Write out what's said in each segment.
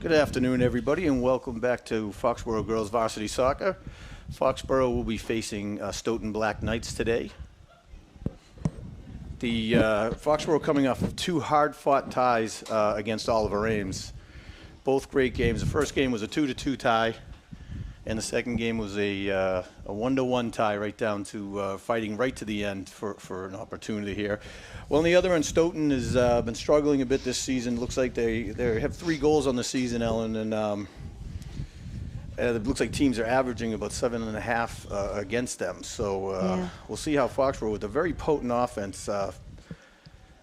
Good afternoon, everybody, and welcome back to Foxboro Girls Varsity Soccer. Foxboro will be facing Stoughton Black Knights today. The Foxboro coming off of two hard-fought ties against Oliver Ames. Both great games. The first game was a 2-2 tie, and the second game was a 1-1 tie, right down to fighting right to the end for an opportunity here. Well, on the other end, Stoughton has been struggling a bit this season. Looks like they have 3 goals on the season, Ellen, and it looks like teams are averaging about 7.5 against them. So we'll see how Foxborough, with a very potent offense,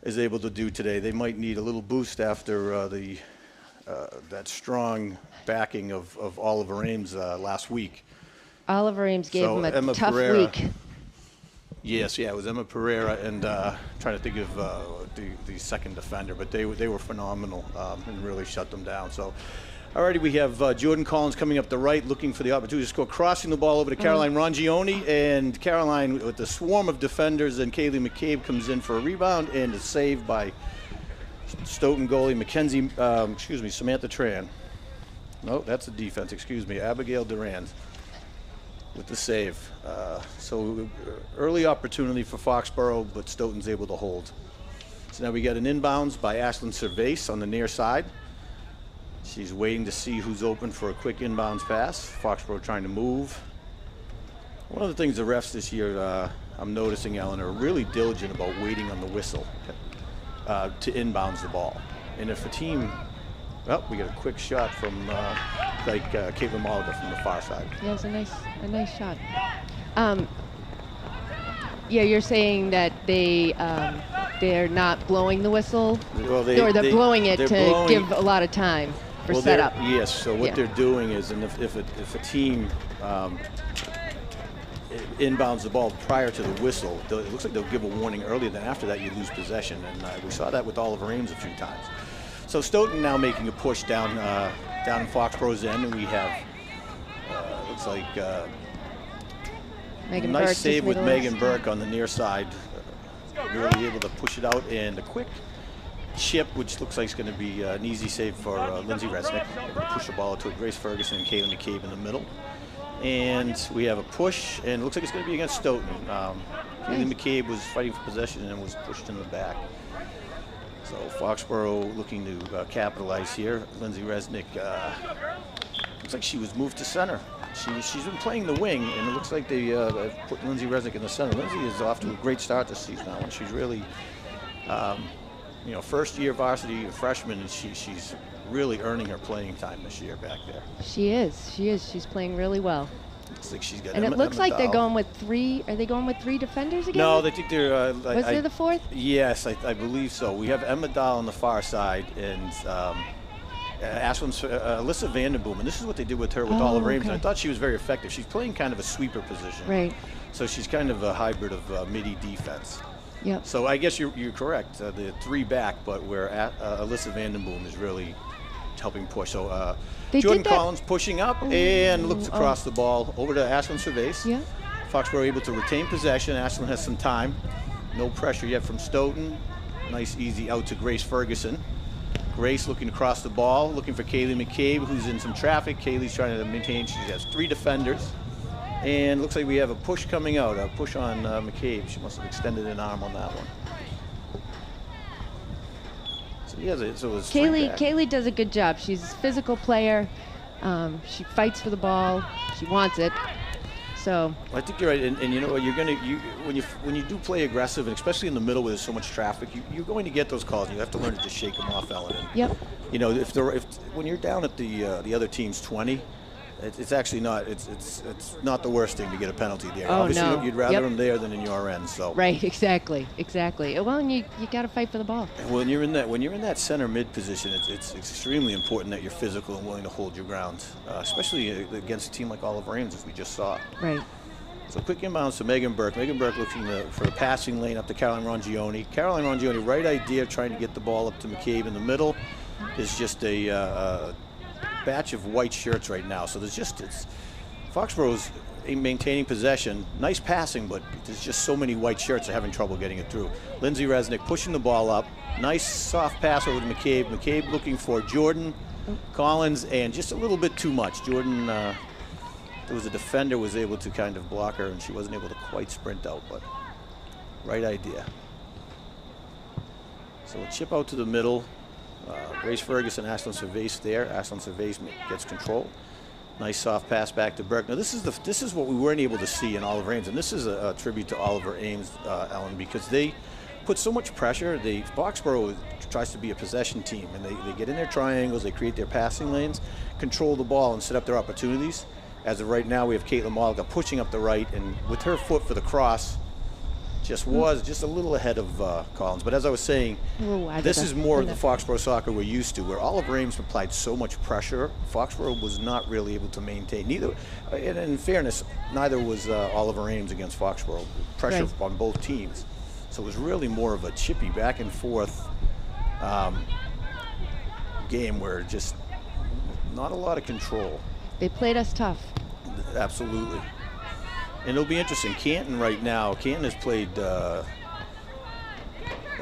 is able to do today. They might need a little boost after that strong backing of Oliver Ames last week. Oliver Ames gave him a tough week. Yes, yeah, it was Emma Pereira and trying to think of the second defender, but they were phenomenal and really shut them down. So, alrighty, we have Jordan Collins coming up the right, looking for the opportunity to score, crossing the ball over to Caroline Rongione, and Caroline with the swarm of defenders, and Kaylee McCabe comes in for a rebound and a save by Stoughton goalie Samantha Tran. No, that's a defense, Abigail Durand with the save. So early opportunity for Foxborough, but Stoughton's able to hold. So now we get an inbounds by Ashlyn Cervase on the near side. She's waiting to see who's open for a quick inbounds pass. Foxborough trying to move. One of the things the refs this year, I'm noticing, Ellen, are really diligent about waiting on the whistle to inbounds the ball. And if a team, well, we get a quick shot from Caitlin Malaga from the far side. Yeah, it's a nice shot. Yeah, you're saying that they're not blowing the whistle, or they're blowing it to give a lot of time for setup. Yes. So what they're doing is, and if a team inbounds the ball prior to the whistle, it looks like they'll give a warning earlier. Then after that, you lose possession, and we saw that with Oliver Ames a few times. So Stoughton now making a push down in Foxborough's end, and we have looks like nice save with Megan Burke on the near side, really able to push it out, and a quick chip, which looks like it's going to be an easy save for Lindsay Resnick. Push the ball to Grace Ferguson and Kaylee McCabe in the middle. And we have a push, and it looks like it's going to be against Stoughton. Kaylee McCabe was fighting for possession and was pushed in the back. So Foxborough looking to capitalize here. Lindsay Resnick, looks like she was moved to center. She's been playing the wing, and it looks like they put Lindsay Resnick in the center. Lindsay is off to a great start this season now, and she's really, first-year varsity freshman, and she's really earning her playing time this year back there. She is. She's playing really well. Looks like she's got and it looks like they're going with 3. Are they going with 3 defenders again? No, they think they're. Was there the 4th? Yes, I believe so. We have Emma Dahl on the far side, and Alyssa Vandenberg, and this is what they did with her with Oliver Ames. And I thought she was very effective. She's playing kind of a sweeper position. Right. So she's kind of a hybrid of midi defense. Yep. So I guess you're correct. The 3 back, but where Alyssa Vandenberg is really helping push. So Jordan Collins pushing up and looks across the ball over to Ashlyn Cervais. Yeah. Foxborough able to retain possession. Ashlyn has some time. No pressure yet from Stoughton. Nice easy out to Grace Ferguson. Grace looking across the ball, looking for Kaylee McCabe, who's in some traffic. Kaylee's trying to maintain. She has 3 defenders. And looks like we have a push coming out, a push on McCabe. She must have extended an arm on that one. So yeah, so it's Kaylee does a good job. She's a physical player. She fights for the ball. She wants it. So I think you're right, and you know what, when you do play aggressive, and especially in the middle where there's so much traffic, you're going to get those calls. You have to learn to just shake them off, Ellen. And, yep. You know, when you're down at the other team's 20, it's actually not. It's not the worst thing to get a penalty there. Oh, obviously, no. You'd rather them there than in your end. So right, exactly. Well, and you got to fight for the ball. When you're in that center mid position, it's extremely important that you're physical and willing to hold your ground, especially against a team like Oliver Ames, as we just saw. Right. So quick inbounds to Megan Burke. Megan Burke looking for a passing lane up to Caroline Rongione. Caroline Rongione, right idea, trying to get the ball up to McCabe in the middle. There's just a batch of white shirts right now. So Foxborough's maintaining possession. Nice passing, but there's just so many white shirts they're having trouble getting it through. Lindsay Resnick pushing the ball up. Nice soft pass over to McCabe. McCabe looking for Jordan Collins, and just a little bit too much. Jordan, there was a defender was able to kind of block her, and she wasn't able to quite sprint out, but right idea. So a chip out to the middle. Grace Ferguson, Ashlyn Cervais there. Ashlyn Cervais gets control. Nice soft pass back to Burke. Now this is what we weren't able to see in Oliver Ames, and this is a tribute to Oliver Ames, Ellen, because they put so much pressure. Foxborough tries to be a possession team, and they get in their triangles, they create their passing lanes, control the ball, and set up their opportunities. As of right now, we have Caitlin Malika pushing up the right, and with her foot for the cross, just a little ahead of Collins. But as I was saying, this is more of the Foxborough soccer we're used to, where Oliver Ames applied so much pressure. Foxborough was not really able to maintain. Neither, and in fairness, neither was Oliver Ames against Foxborough. Pressure on both teams. So it was really more of a chippy back and forth game where just not a lot of control. They played us tough. Absolutely. And it'll be interesting. Canton right now, Canton has played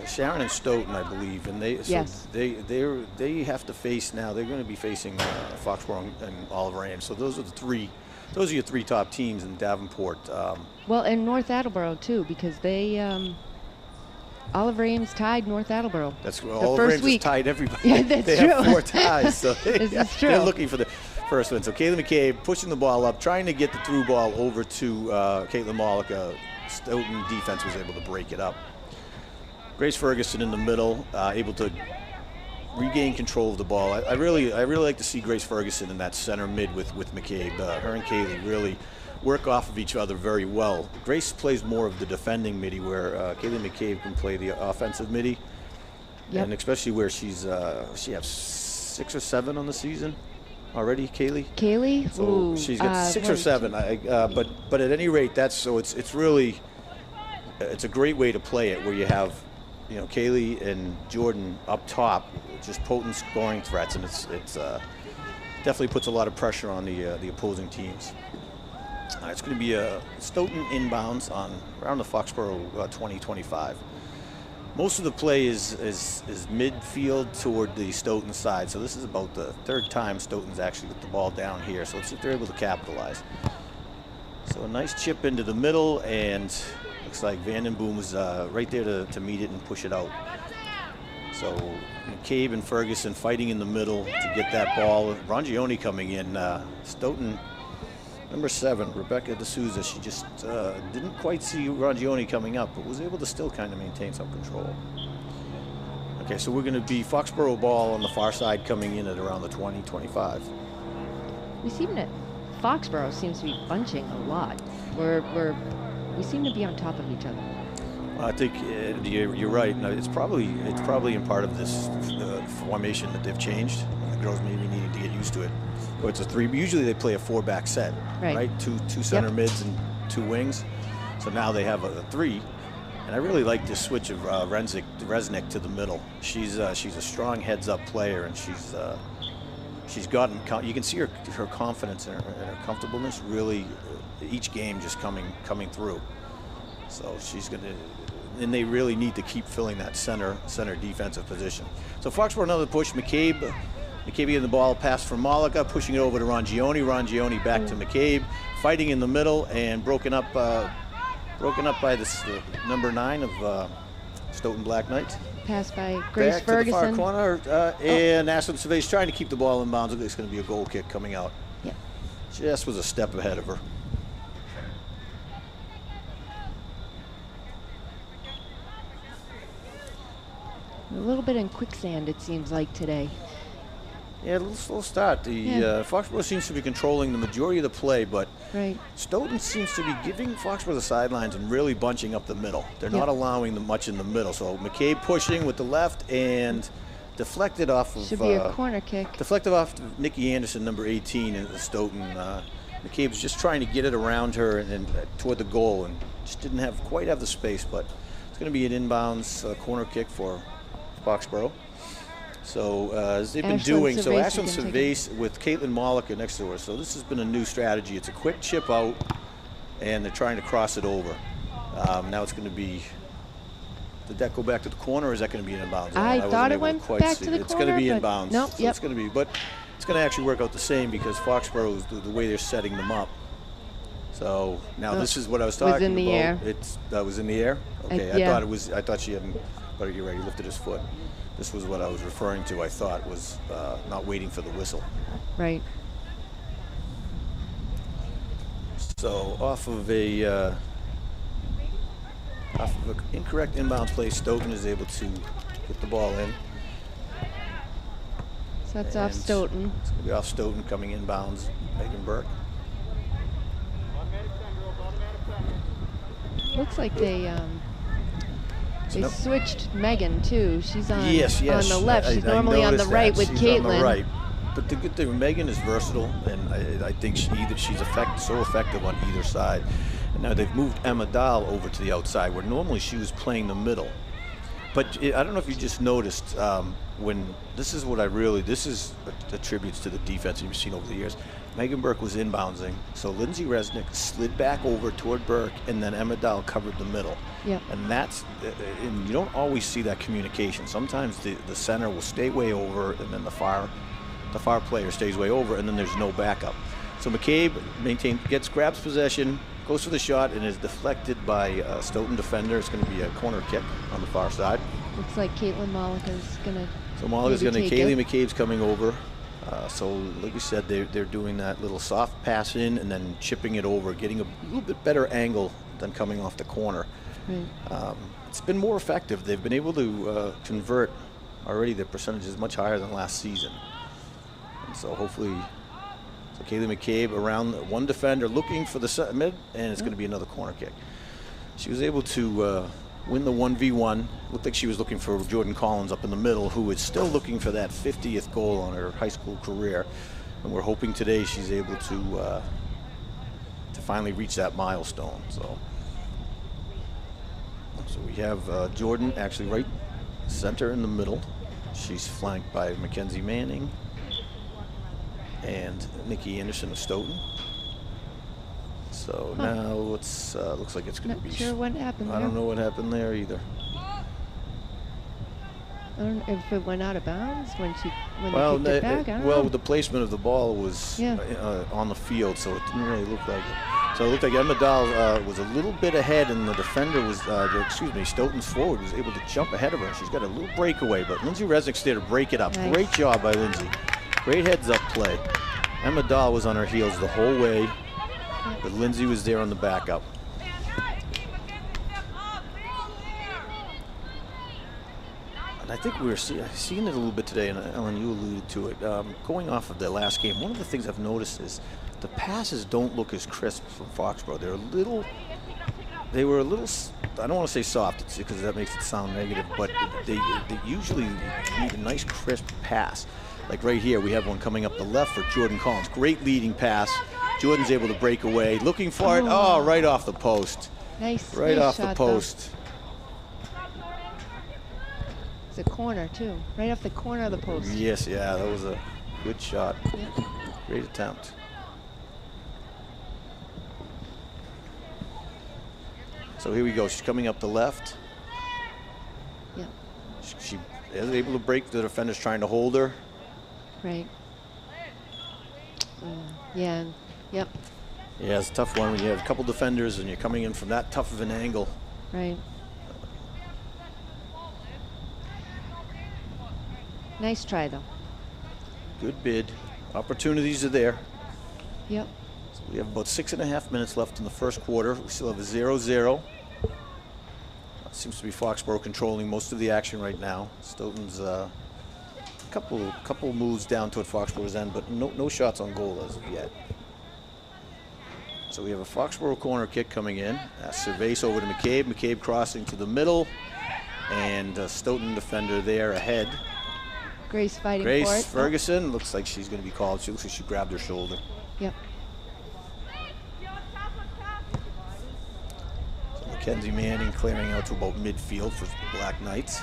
Sharon and Stoughton, I believe, and they have to face now. They're going to be facing Foxborough and Oliver Ames. So those are your 3 top teams in Davenport. Well, and North Attleboro too, because they Oliver Ames tied North Attleboro. That's Oliver Ames has tied everybody. Yeah, that's they true. Have 4 ties. So this is true. They're looking for the first win. So Kaylee McCabe pushing the ball up, trying to get the through ball over to Caitlin Malika. Stoughton defense was able to break it up. Grace Ferguson in the middle, able to regain control of the ball. I really like to see Grace Ferguson in that center mid with McCabe. Her and Kaylee really work off of each other very well. Grace plays more of the defending midi, where Kaylee McCabe can play the offensive midi. Yep. And especially where she has 6 or 7 on the season already, Kaylee? So ooh, she's got 6 or 7. But at any rate, it's really a great way to play it, where you have Kaylee and Jordan up top, just potent scoring threats, and it's definitely puts a lot of pressure on the opposing teams. It's going to be a Stoughton inbounds around the Foxborough 20-25. Most of the play is midfield toward the Stoughton side, so this is about the 3rd time Stoughton's actually with the ball down here. So let's see if they're able to capitalize. So a nice chip into the middle, and looks like Vandenberg was right there to meet it and push it out. So McCabe and Ferguson fighting in the middle to get that ball. Rangione coming in. Stoughton, number 7, Rebecca D'Souza, she just didn't quite see Rangione coming up, but was able to still kind of maintain some control. Okay, so we're going to be Foxborough ball on the far side coming in at around the 20-25. We seem to, Foxborough seems to be bunching a lot. We seem to be on top of each other. I think you're right. No, it's probably in part of this formation that they've changed. The girls maybe needed to get used to it. So it's a 3. Usually they play a 4-back set, right? Two center mids and 2 wings. So now they have a 3. And I really like this switch of Resnick to the middle. She's a strong heads-up player, and she's gotten. You can see her confidence and her comfortableness really each game just coming through. So she's going to, and they really need to keep filling that center defensive position. So Foxborough another push. McCabe getting the ball, pass from Malika, pushing it over to Rangione. Rangione back to McCabe, fighting in the middle and broken up by this number 9 of Stoughton Black Knights. Pass by Grace back Ferguson. To the far corner, and Ashland Survey's trying to keep the ball in bounds. It's going to be a goal kick coming out. Yep. Just was a step ahead of her. A little bit in quicksand, it seems like today. Yeah, a little slow start. Foxborough seems to be controlling the majority of the play, but Stoughton seems to be giving Foxborough the sidelines and really bunching up the middle. They're not allowing them much in the middle. So McCabe pushing with the left and deflected off of... Should be a corner kick. Deflected off of Nikki Anderson, number 18, in the Stoughton. McCabe's just trying to get it around her and toward the goal, and just didn't quite have the space, but it's going to be an inbounds corner kick for Foxborough. So as they've been doing, so Ashland Cervase with Caitlin Malika next to her. So this has been a new strategy. It's a quick chip out, and they're trying to cross it over. Now it's going to be, did that go back to the corner, or is that going to be in inbounds? I thought it went back to the corner. It's going to be inbounds. Nope, so it's going to be, but it's going to actually work out the same because Foxborough is the way they're setting them up. So now this is what I was talking about. Was in the air. That was in the air. Okay, I thought she hadn't. But you're right. He lifted his foot. This was what I was referring to. I thought was not waiting for the whistle. Right. So off of an incorrect inbounds play, Stoughton is able to get the ball in. So that's off Stoughton. It's going to be off Stoughton coming inbounds. Megan Burke. Looks like they switched Megan too. She's on on the left. She's normally on the right with Caitlin. On the right. But the good thing, Megan is versatile, and I think she's so effective on either side. And now they've moved Emma Dahl over to the outside, where normally she was playing the middle. But I don't know if you just noticed when this is attributes to the defense you've seen over the years. Megan Burke was inboundsing, so Lindsay Resnick slid back over toward Burke, and then Emma Dahl covered the middle. Yep. And and you don't always see that communication. Sometimes the center will stay way over, and then the far player stays way over, and then there's no backup. So McCabe grabs possession, goes for the shot, and is deflected by a Stoughton defender. It's going to be a corner kick on the far side. Looks like Caitlin Malika's going to. So Malika's going to. Kaylee McCabe's coming over. So like we said, they're doing that little soft pass in and then chipping it over, getting a little bit better angle than coming off the corner. Right. It's been more effective. They've been able to convert already. Their percentage is much higher than last season. And so hopefully, Kaylee McCabe around one defender looking for the mid, and it's going to be another corner kick. She was able to win the 1v1. Looked like she was looking for Jordan Collins up in the middle, who is still looking for that 50th goal on her high school career. And we're hoping today she's able to finally reach that milestone. So we have Jordan actually right center in the middle. She's flanked by Mackenzie Manning and Nikki Anderson of Stoughton. So now looks like it's going to be. Not sure what happened there. I don't know what happened there either. I don't know if it went out of bounds when they kicked it back. I don't know. The placement of the ball was on the field, so it didn't really look like it. So it looked like Emma Dahl was a little bit ahead, and the defender was, Stoughton's forward was able to jump ahead of her. She's got a little breakaway, but Lindsay Resnick's there to break it up. Nice. Great job by Lindsay. Great heads-up play. Emma Dahl was on her heels the whole way, but Lindsay was there on the backup. And I think we were seeing it a little bit today, and Ellen, you alluded to it. Going off of the last game, one of the things I've noticed is the passes don't look as crisp from Foxborough. They were a little, I don't want to say soft because that makes it sound negative, but they usually need a nice crisp pass. Like right here, we have one coming up the left for Jordan Collins. Great leading pass. Jordan's able to break away. Looking for it. Oh, right off the post. Nice. Right nice off the post. It's a corner, too. Right off the corner of the post. Yes, yeah, that was a good shot. Yep. Great attempt. So here we go. She's coming up the left. Yep. She is able to break. The defender's trying to hold her. Right. Yeah. Yep. Yeah, it's a tough one when you have a couple defenders and you're coming in from that tough of an angle. Right. Nice try, though. Good bid. Opportunities are there. Yep. So we have about 6.5 minutes left in the first quarter. We still have a 0-0. Seems to be Foxborough controlling most of the action right now. Stoughton's couple moves down toward Foxborough's end, but no shots on goal as of yet. So we have a Foxborough corner kick coming in. Cervase over to McCabe. McCabe crossing to the middle, and Stoughton defender there ahead. Grace fighting for it. Grace Ferguson looks like she's going to be called. She looks like she grabbed her shoulder. Yep. So Mackenzie Manning clearing out to about midfield for the Black Knights.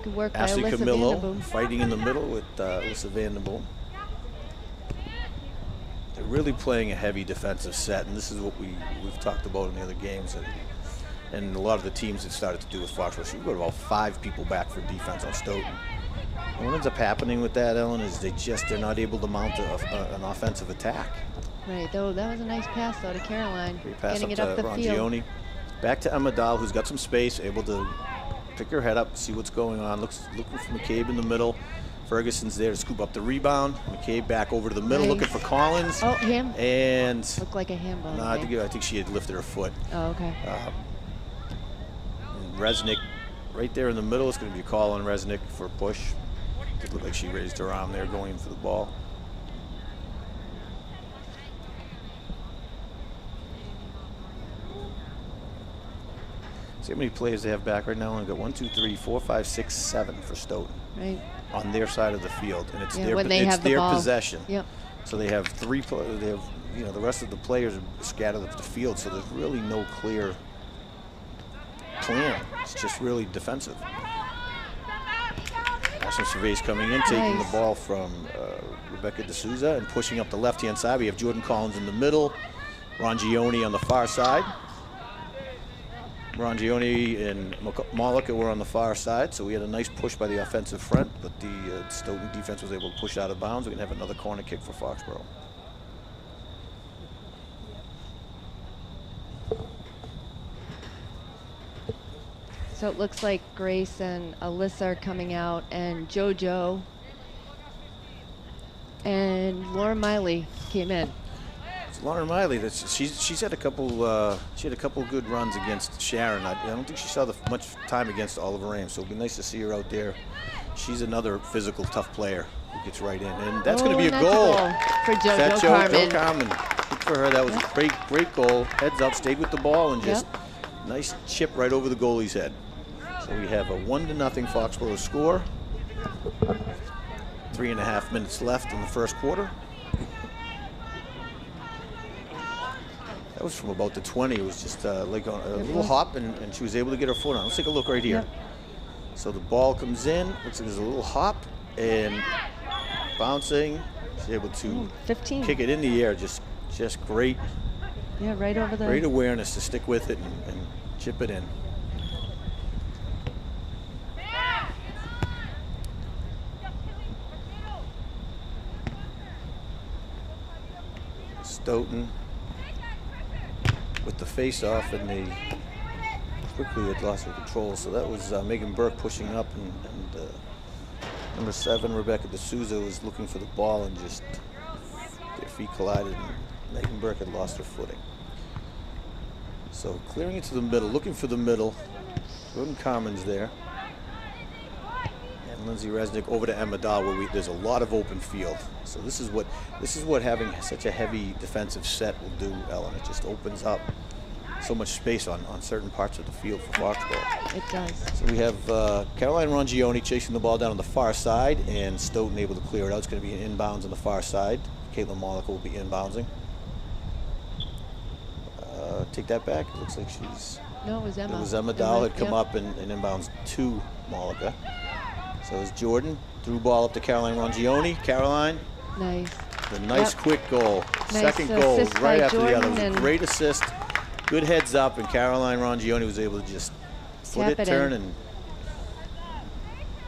Good work by Ashley Alyssa Camillo Vandenberg. fighting in the middle with Alyssa Vandenberg. They're really playing a heavy defensive set, and this is what we've talked about in the other games, and a lot of the teams have started to do with Foxborough. So you've got about 5 people back for defense on Stoughton. And what ends up happening with that, Ellen, is they're not able to mount an offensive attack. Right, though that was a nice pass though to Caroline. Great pass getting up it to up the field. Rongione. Back to Emma Dahl, who's got some space, able to pick her head up, see what's going on. Looking for McCabe in the middle. Ferguson's there to scoop up the rebound. McCabe back over to the middle, nice. looking for Collins. Oh, him. And looked like a handball. no, I think she had lifted her foot. Oh, okay. Resnick right there in the middle. It's going to be a call on Resnick for a push. It looked like she raised her arm there going in for the ball. See how many players they have back right now. We've got 1, 2, 3, 4, 5, 6, 7 for Stoughton. Right. On their side of the field, and it's their possession. Yep. So they have 3. They have, the rest of the players are scattered up the field. So there's really no clear plan. It's just really defensive. National Cervase coming in, taking the ball from Rebecca D'Souza and pushing up the left-hand side. We have Jordan Collins in the middle, Rongione on the far side. Rongione and Malika were on the far side, so we had a nice push by the offensive front, but the Stoughton defense was able to push out of bounds. We're going to have another corner kick for Foxborough. So it looks like Grace and Alyssa are coming out, and JoJo and Lauren Miley came in. Lauren Miley, she's had a couple. She had a couple good runs against Sharon. I don't think she saw much time against Oliver Ames, so it'd be nice to see her out there. She's another physical, tough player who gets right in, and that's going to be a goal for JoJo Carmen. Good for her. That was a great goal. Heads up, stayed with the ball, and just nice chip right over the goalie's head. So we have a 1-0 Foxborough score. 3.5 minutes left in the first quarter. That was from about the 20. It was just like a little hop, and she was able to get her foot on. Let's take a look right here. Yep. So the ball comes in. Looks like there's a little hop and bouncing. She's able to 15. Kick it in the air. Just great. Yeah, right over the. Great awareness to stick with it and chip it in. Stoughton with the face-off, and they quickly had lost their control. So that was Megan Burke pushing up, and number 7, Rebecca D'Souza, was looking for the ball, and just their feet collided, and Megan Burke had lost her footing. So clearing it to the middle, looking for the middle. Jordan Carmen's there. And Lindsay Resnick over to Emma Dahl, where there's a lot of open field. So this is what having such a heavy defensive set will do, Ellen. It just opens up so much space on certain parts of the field for Foxborough. It does. So we have Caroline Rongione chasing the ball down on the far side, and Stoughton able to clear it out. It's going to be an inbounds on the far side. Caitlin Mollica will be inboundsing. Take that back. It looks like she's... No, it was Emma. It was Emma Dahl had come up and inbounds to Mollica. So it's Jordan. Threw ball up to Caroline Rongione. Caroline. Nice. The nice quick goal. Nice Second goal right after Jordan, the other. It was a great assist. Good heads up, and Caroline Rongione was able to just foot it, turn, and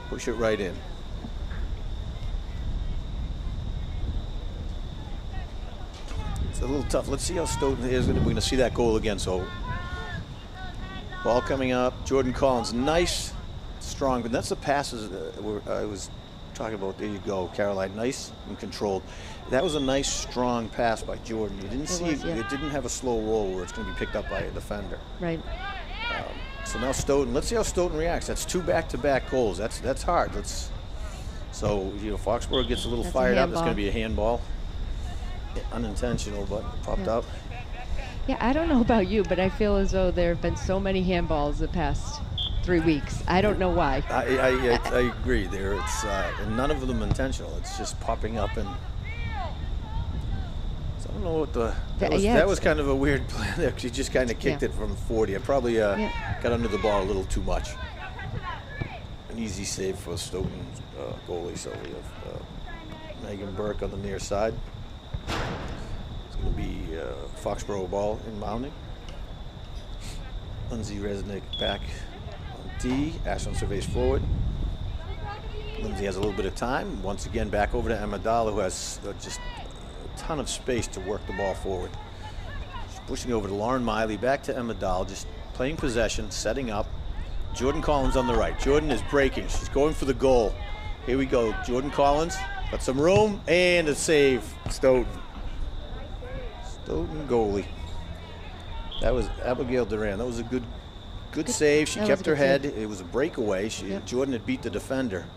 push it right in. It's a little tough. Let's see how Stoughton is. We're going to see that goal again. So ball coming up. Jordan Collins, nice, strong. But that's the passes I was talking about. There you go, Caroline. Nice and controlled. That was a nice, strong pass by Jordan. You didn't see it. It didn't have a slow roll where it's going to be picked up by a defender. Right. So now Stoughton. Let's see how Stoughton reacts. That's 2 back-to-back goals. That's hard. So Foxborough gets a little fired up. It's going to be a handball. Unintentional, but popped up. Yeah, I don't know about you, but I feel as though there have been so many handballs the past 3 weeks. I don't know why. I agree. And none of them intentional. It's just popping up, and so I don't know what that was kind of a weird play there, because he just kind of kicked it from 40. I probably got under the ball a little too much. An easy save for Stoughton's goalie. So we have Megan Burke on the near side. It's going to be Foxborough ball inbounding. Lindsay Resnick back on D. Ashland surveys forward. Lindsay has a little bit of time. Once again, back over to Emma Dahl, who has just a ton of space to work the ball forward. She's pushing over to Lauren Miley. Back to Emma Dahl, just playing possession, setting up. Jordan Collins on the right. Jordan is breaking. She's going for the goal. Here we go. Jordan Collins. Got some room, and a save. Stoughton goalie. That was Abigail Duran. That was a good save. She kept her head. It was a breakaway. Jordan had beat the defender.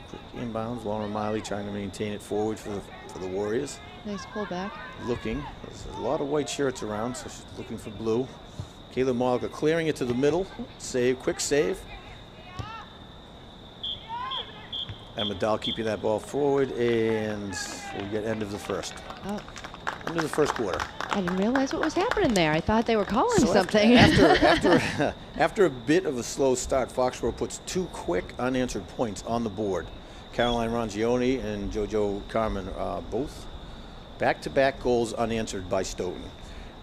Quick inbounds. Lauren Miley trying to maintain it forward for the Warriors. Nice pullback. Looking. There's a lot of white shirts around, so she's looking for blue. Kayla Mollica clearing it to the middle. Save. Quick save. Emma Dahl keeping that ball forward, and we get end of the first. Oh. End of the first quarter. I didn't realize what was happening there. I thought they were calling something. After a bit of a slow start, Foxborough puts 2 quick unanswered points on the board. Caroline Rongione and JoJo Carmen both back-to-back goals unanswered by Stoughton.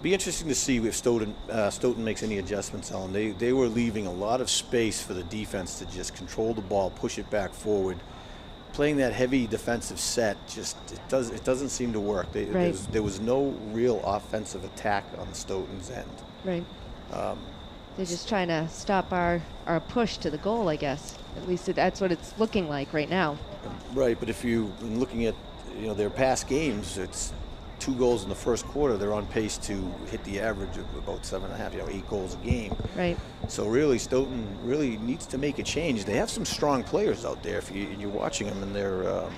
Be interesting to see if Stoughton makes any adjustments, Ellen. They were leaving a lot of space for the defense to just control the ball, push it back forward. Playing that heavy defensive set, it doesn't seem to work. There was no real offensive attack on Stoughton's end. Right. They're just trying to stop our push to the goal, I guess. At least that's what it's looking like right now. Right, but if you're looking at their past games, it's 2 goals in the first quarter. They're on pace to hit the average of about 7.5, 8 goals a game. Right. So really, Stoughton really needs to make a change. They have some strong players out there. If you're watching them, and they're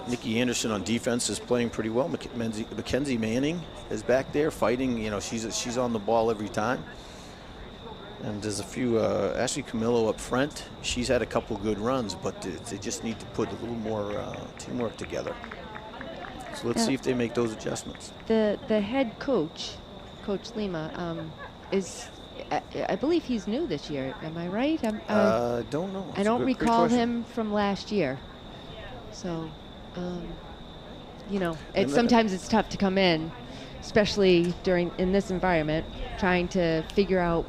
Nikki Anderson on defense is playing pretty well. Mackenzie Manning is back there fighting. She's on the ball every time. And there's a few, Ashley Camillo up front. She's had a couple good runs, but they just need to put a little more teamwork together. So let's see if they make those adjustments. The head coach, Coach Lima, I believe he's new this year. Am I right? I don't know. I don't recall him from last year. So, sometimes it's tough to come in, especially in this environment, trying to figure out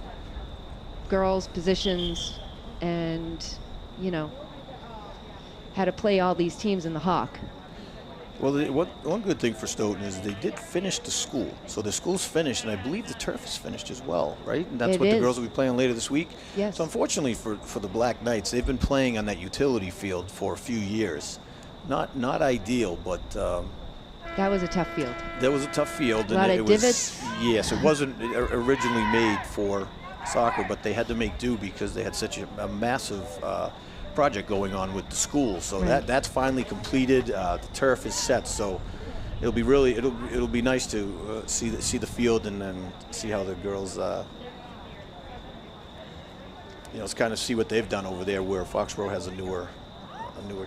girls' positions and, how to play all these teams in the Hawk. Well, one good thing for Stoughton is they did finish the school. So the school's finished, and I believe the turf is finished as well, right? And that's what the girls will be playing later this week. Yes. So unfortunately for the Black Knights, they've been playing on that utility field for a few years. Not ideal, but that was a tough field. That was a tough field. A lot of divots. Yes, it wasn't originally made for soccer, but they had to make do because they had such a massive project going on with the school. So that's finally completed. The turf is set, so it'll be nice to see the field and then see how the girls let's kind of see what they've done over there, where Foxborough has a newer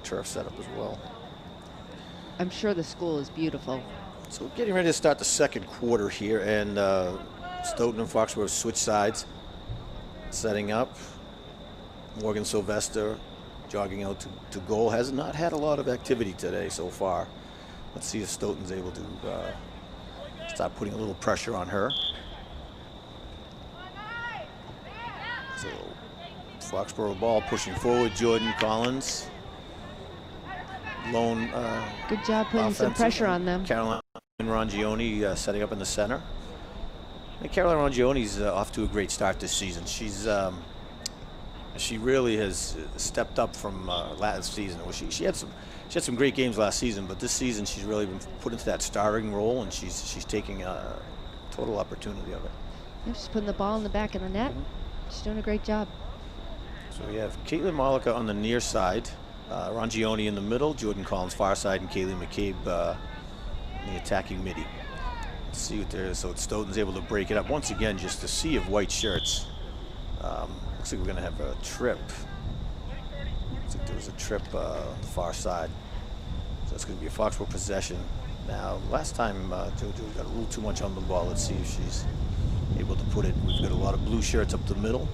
turf setup as well. I'm sure the school is beautiful. So getting ready to start the second quarter here, and Stoughton and Foxborough switch sides, setting up. Morgan Sylvester jogging out to goal. Has not had a lot of activity today so far. Let's see if Stoughton's able to start putting a little pressure on her. So Foxborough ball pushing forward. Jordan Collins. Lone. Good job putting some pressure on them. Caroline Rangione setting up in the center. And Caroline Rangione's off to a great start this season. She really has stepped up from last season. She had some great games last season, but this season she's really been put into that starring role, and she's taking a total opportunity of it. Yeah, she's putting the ball in the back of the net. She's doing a great job. So we have Caitlin Malika on the near side, Rangione in the middle, Jordan Collins far side, and Kaylee McCabe in the attacking midi. Let's see what there is. So Stoughton's able to break it up once again. Just a sea of white shirts. Looks like we're going to have a trip. Looks like there was a trip on the far side. So it's going to be a Foxborough possession. Now, last time JoJo got a little too much on the ball. Let's see if she's able to put it. We've got a lot of blue shirts up the middle.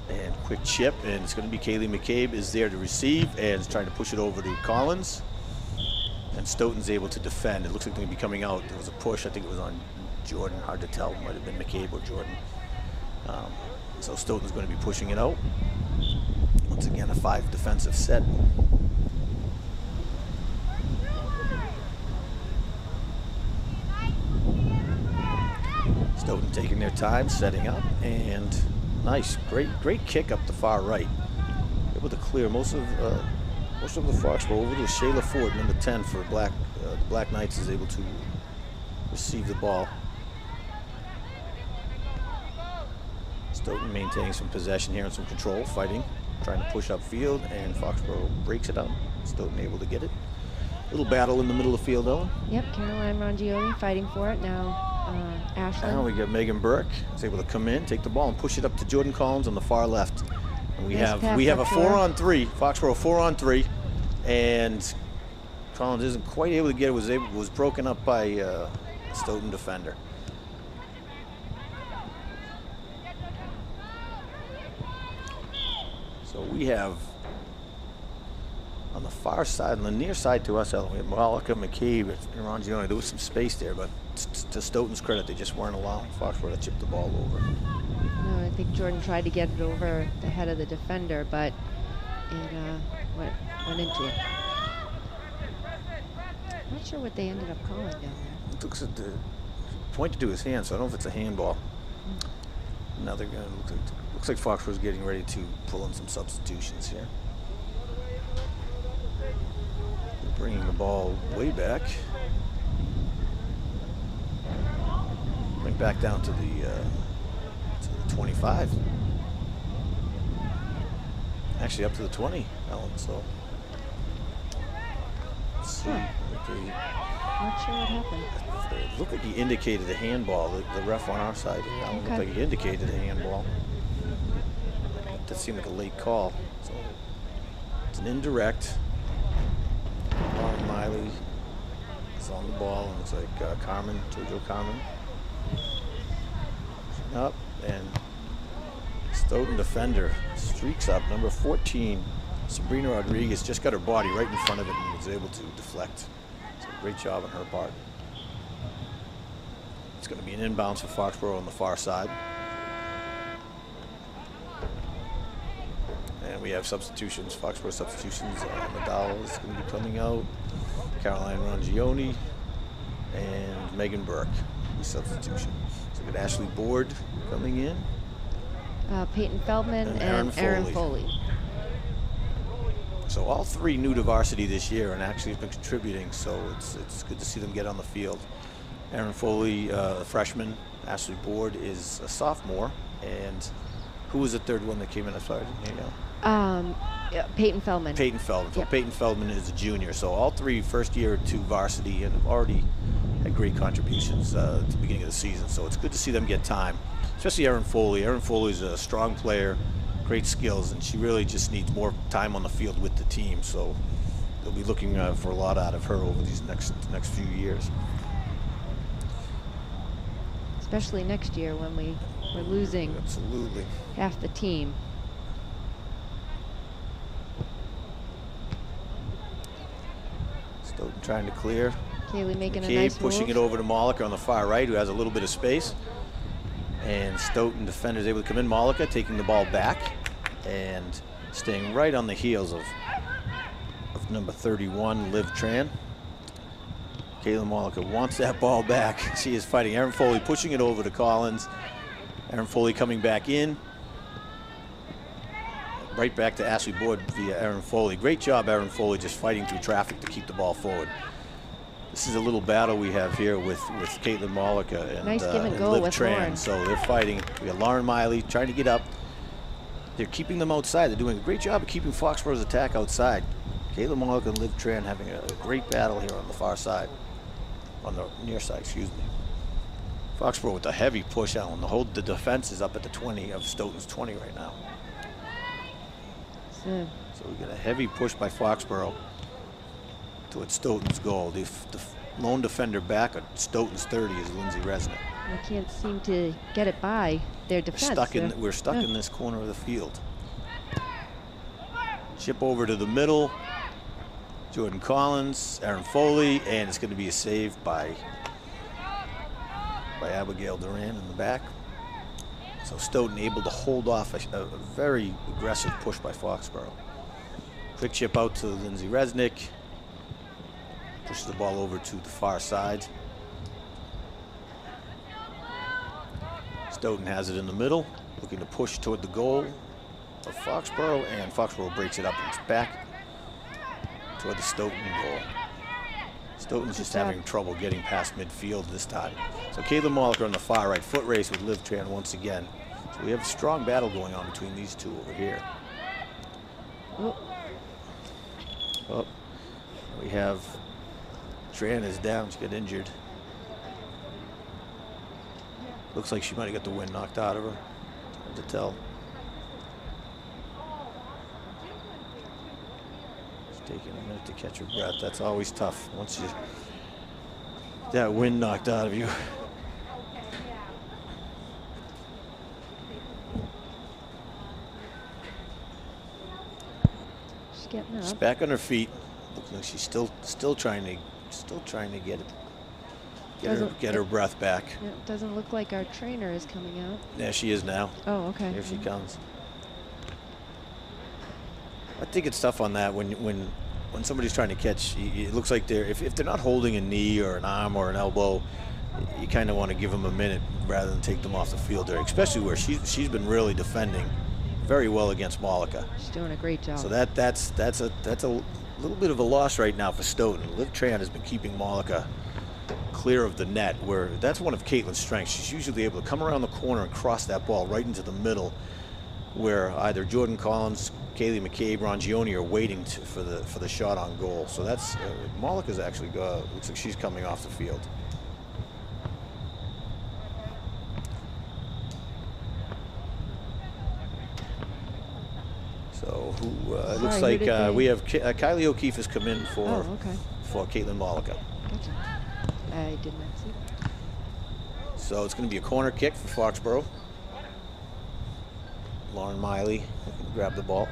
And quick chip, and it's going to be Kaylee McCabe is there to receive and is trying to push it over to Collins. And Stoughton's able to defend. It looks like they're going to be coming out. There was a push. I think it was on Jordan. Hard to tell. It might have been McCabe or Jordan. So Stoughton's going to be pushing it out. Once again, a 5 defensive set. Stoughton taking their time, setting up, and nice, great kick up the far right. Able to clear most of the Foxborough over to Shayla Ford, number 10 for the Black Knights, is able to receive the ball. Stoughton maintaining some possession here and some control, fighting, trying to push upfield, and Foxborough breaks it up. Stoughton able to get it. Little battle in the middle of the field, Ellen. Yep, Caroline Rangione fighting for it now. Ashlyn. Now we got Megan Burke. Is able to come in, take the ball, and push it up to Jordan Collins on the far left. And we have a 4-on-3, Foxborough 4-on-3, and Collins isn't quite able to get it. Was broken up by a Stoughton defender. So we have on the far side, on the near side to us, we have Malika, McCabe, and Rangione. There was some space there, but to Stoughton's credit, they just weren't allowing Foxborough to chip the ball over. No, I think Jordan tried to get it over the head of the defender, but it went into it. I'm not sure what they ended up calling down there. It looks at the pointed to his hand, so I don't know if it's a handball. Now they're going to looks like Foxborough's getting ready to pull in some substitutions here. They're bringing the ball way back. Bring back down to the 25. Actually up to the 20, Ellen, so let's see. Not sure what happened. It looked like he indicated a handball. The ref on our side looked like he indicated a handball. That seemed like a late call. So it's an indirect. Lauren Miley is on the ball, and it's like JoJo Carmen. Up, and Stoughton defender streaks up. Number 14, Sabrina Rodriguez, just got her body right in front of it and was able to deflect. So great job on her part. It's going to be an inbounds for Foxborough on the far side. And we have substitutions. Foxborough substitutions. Nadal is going to be coming out. Caroline Rongioni and Megan Burke. Substitution. So we got Ashley Board coming in. Peyton Feldman and Aaron Foley. So all three new to varsity this year and actually have been contributing, so it's good to see them get on the field. Aaron Foley, a freshman. Ashley Board is a sophomore. And who was the third one that came in? I'm sorry, I didn't hear you. Peyton Feldman. Peyton Feldman. Yep. So Peyton Feldman is a junior. So all three first year to varsity and have already had great contributions at the beginning of the season. So it's good to see them get time, especially Aaron Foley. Aaron Foley's a strong player, great skills, and she really just needs more time on the field with the team. So they'll be looking for a lot out of her over these next few years. Especially next year when we're losing absolutely half the team. Stoughton trying to clear. Kaylee making McCabe a nice pushing move. it over to Malika on the far right, who has a little bit of space. And Stoughton defenders able to come in. Malika taking the ball back and staying right on the heels of number 31, Liv Tran. Kayla Malika wants that ball back. She is fighting. Aaron Foley pushing it over to Collins. Aaron Foley coming back in. Right back to Ashley Board via Aaron Foley. Great job, Aaron Foley, just fighting through traffic to keep the ball forward. This is a little battle we have here with Caitlin Malika and, nice give and go Liv with Tran. Lauren. So they're fighting. We got Lauren Miley trying to get up. They're keeping them outside. They're doing a great job of keeping Foxborough's attack outside. Caitlin Malika and Liv Tran having a great battle here on the far side. On the near side, excuse me. Foxborough with a heavy push out. The defense is up at the 20 of Stoughton's 20 right now. So we get a heavy push by Foxborough towards Stoughton's goal. The lone defender back at Stoughton's 30 is Lindsay Resnick. I can't seem to get it by their defense. We're stuck in this corner of the field. Chip over to the middle. Jordan Collins, Aaron Foley, and it's going to be a save by Abigail Duran in the back. So Stoughton able to hold off a very aggressive push by Foxborough. Quick chip out to Lindsay Resnick. Pushes the ball over to the far side. Stoughton has it in the middle, looking to push toward the goal of Foxborough, and Foxborough breaks it up and it's back toward the Stoughton goal. Stoughton's just having trouble getting past midfield this time. So Caitlin Malika on the far right, foot race with Liv Tran once again. So we have a strong battle going on between these two over here. Oh, we have Tran is down, she got injured. Looks like she might have got the wind knocked out of her. Hard to tell. Taking a minute to catch her breath. That's always tough once you that wind knocked out of you. She's getting up. She's back on her feet. Looks like she's still trying to get her breath back. Yeah, it doesn't look like our trainer is coming out. Yeah, she is now. Oh, okay. Here she comes. I think it's tough on that when somebody's trying to catch. It looks like if they're not holding a knee or an arm or an elbow, you kind of want to give them a minute rather than take them off the field there. Especially where she's been really defending very well against Malika. She's doing a great job. So that's a little bit of a loss right now for Stoughton. Liv Tran has been keeping Malika clear of the net, where that's one of Caitlin's strengths. She's usually able to come around the corner and cross that ball right into the middle, where either Jordan Collins, Kaylee McCabe, Rongioni are waiting for the shot on goal. So that's Malika's actually looks like she's coming off the field. So it looks like we have Kylie O'Keefe has come in for Caitlin Malika. Gotcha. I did not see that. So it's going to be a corner kick for Foxborough. Lauren Miley can grab the ball.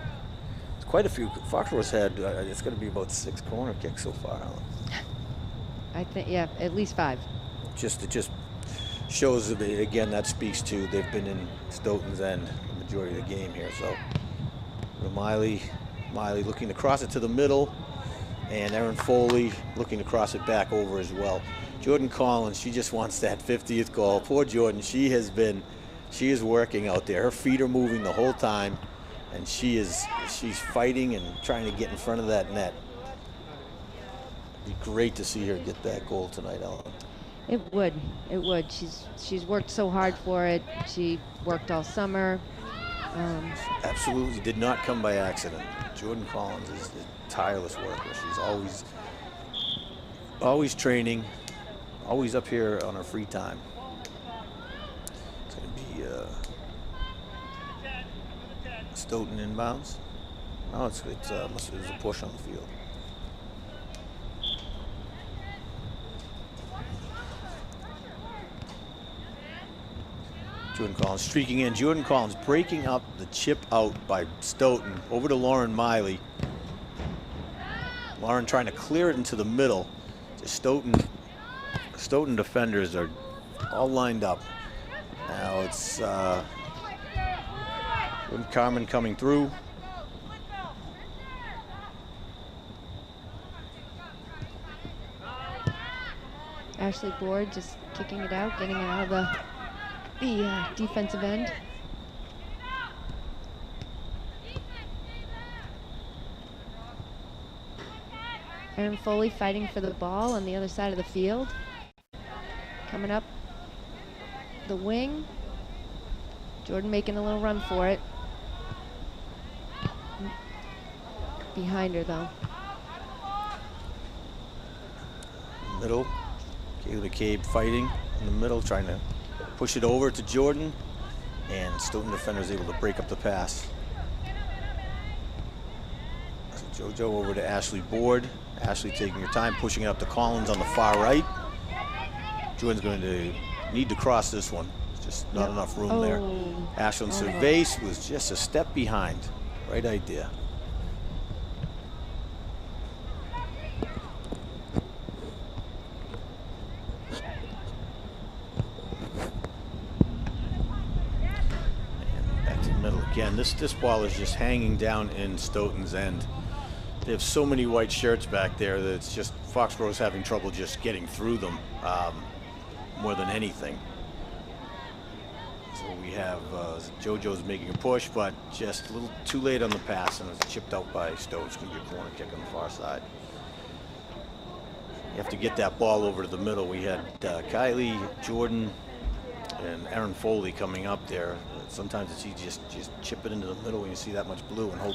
It's quite a few. Foxborough's had, it's going to be about 6 corner kicks so far. I think, yeah, at least 5. It just shows, again, that speaks to they've been in Stoughton's end the majority of the game here. So Miley looking to cross it to the middle, and Erin Foley looking to cross it back over as well. Jordan Collins, she just wants that 50th goal. Poor Jordan, she is working out there. Her feet are moving the whole time, and she's fighting and trying to get in front of that net. It'd be great to see her get that goal tonight, Ellen. It would. She's worked so hard for it. She worked all summer. Absolutely did not come by accident. Jordan Collins is a tireless worker. She's always training, always up here on her free time. It's going to be Stoughton inbounds. No, it was a push on the field. Jordan Collins streaking in. Jordan Collins breaking up the chip out by Stoughton over to Lauren Miley. Lauren trying to clear it into the middle. Stoughton defenders are all lined up. Now it's Carmen coming through. Ashley Board just kicking it out, getting it out of the defensive end. Erin Foley fighting for the ball on the other side of the field. Coming up the wing. Jordan making a little run for it. Behind her though. Middle. Kaylee McCabe fighting in the middle, trying to push it over to Jordan, and Stoughton defender is able to break up the pass. So JoJo over to Ashley Board. Ashley taking her time, pushing it up to Collins on the far right. Jordan's going to need to cross this one. There's just not enough room there. Ashlyn Cervase was just a step behind. Right idea. Again, this ball is just hanging down in Stoughton's end. They have so many white shirts back there that it's just Foxborough's having trouble just getting through them more than anything. So we have JoJo's making a push, but just a little too late on the pass, and it's chipped out by Stoughton. It's going to be a corner kick on the far side. You have to get that ball over to the middle. We had Kylie, Jordan, and Erin Foley coming up there. Sometimes it's easy just chip it into the middle when you see that much blue and hope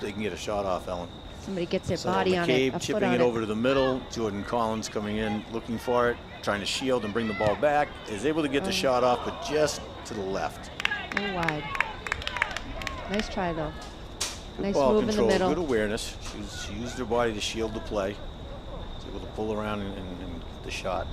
they can get a shot off, Ellen. Somebody gets their body on it. McCabe chipping it over to the middle. Jordan Collins coming in, looking for it, trying to shield and bring the ball back. Is able to get the shot off, but just to the left. A little wide. Nice try, though. Good nice ball move control, in the middle. Good awareness. She used her body to shield the play. Was able to pull around and get the shot.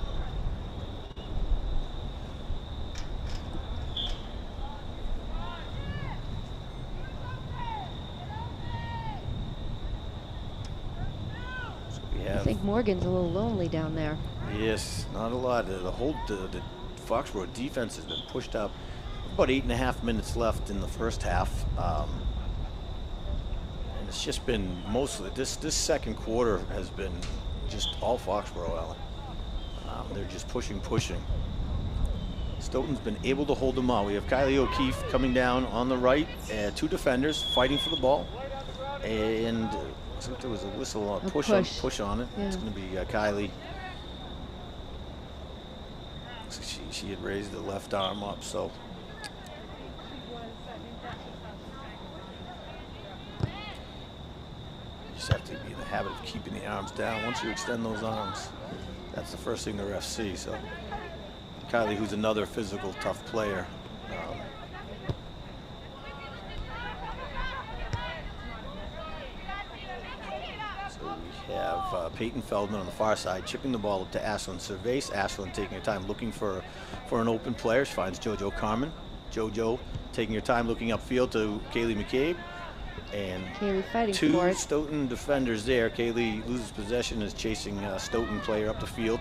I think Morgan's a little lonely down there. Yes, not a lot. The Foxborough defense has been pushed up. About 8.5 minutes left in the first half, and it's just been mostly this second quarter has been just all Foxborough, Ellen. They're just pushing. Stoughton's been able to hold them on. We have Kylie O'Keefe coming down on the right, two defenders fighting for the ball, and I think there was a whistle, push on it. Yeah. It's going to be Kylie. She had raised the left arm up, so. You just have to be in the habit of keeping the arms down. Once you extend those arms, that's the first thing the refs see. So Kylie, who's another physical, tough player. We have Peyton Feldman on the far side, chipping the ball up to Ashlyn Cervase. Ashlyn taking her time looking for an open player. She finds JoJo Carmen. JoJo taking her time looking upfield to Kaylee McCabe. And Kaylee fighting two for it. Stoughton defenders there. Kaylee loses possession, is chasing a Stoughton player up the field.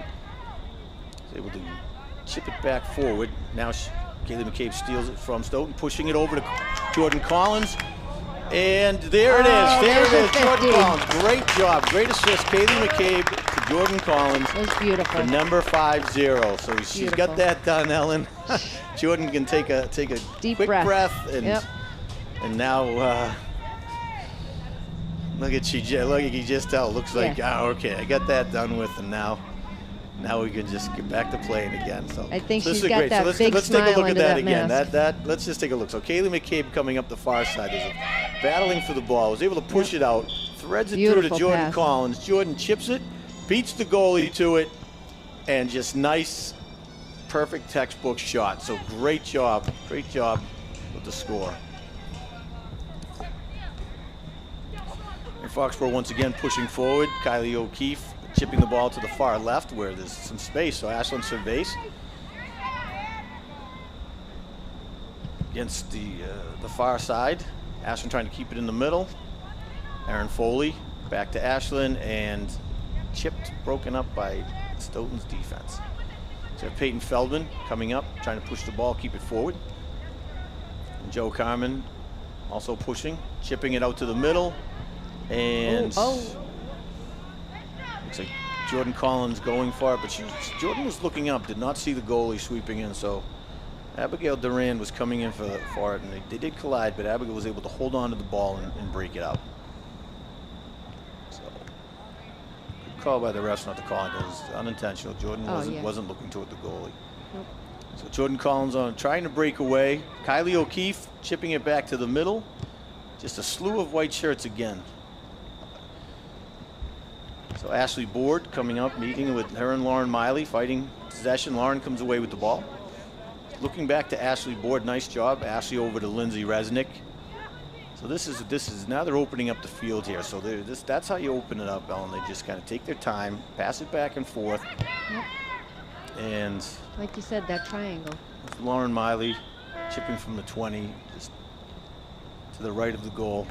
Is able to chip it back forward. Now Kaylee McCabe steals it from Stoughton, pushing it over to Jordan Collins. And there it is. There it there's is. a Jordan 50. Collins. Great job. Great assist. Kaylee McCabe to Jordan Collins. It was beautiful. For number 50. So she's got that done, Ellen. Jordan can take a Deep quick breath and now look at you just tell. Looks like okay, I got that done with, and now we can just get back to playing again. So I think this she's is got great. that So big let's take a look smile at under that that again. mask. Let's just take a look. So Kaylee McCabe coming up the far side. There's a battling for the ball. Was able to push it out, threads it through to Beautiful Jordan pass. Collins. Jordan chips it, beats the goalie to it, and just nice, perfect textbook shot. So great job with the score. And Foxborough once again pushing forward. Kylie O'Keefe chipping the ball to the far left where there's some space. So Ashlyn Cervase against the far side. Ashlyn trying to keep it in the middle. Aaron Foley back to Ashlyn, and chipped, broken up by Stoughton's defense. So Peyton Feldman coming up, trying to push the ball, keep it forward. And Joe Carmen also pushing, chipping it out to the middle. And looks like Jordan Collins going for it, but Jordan was looking up, did not see the goalie sweeping in, so Abigail Duran was coming in for it, and they did collide, but Abigail was able to hold on to the ball and break it out. So good call by the refs not to call it. It was unintentional. Jordan wasn't looking toward the goalie. Nope. So Jordan Collins on trying to break away. Kylie O'Keefe chipping it back to the middle. Just a slew of white shirts again. So Ashley Board coming up, meeting with her and Lauren Miley, fighting possession. Lauren comes away with the ball. Looking back to Ashley Board, nice job. Ashley over to Lindsay Resnick. So this is now they're opening up the field here. So that's how you open it up, Ellen. They just kind of take their time, pass it back and forth. Yep. And like you said, that triangle. Lauren Miley chipping from the 20, just to the right of the goal.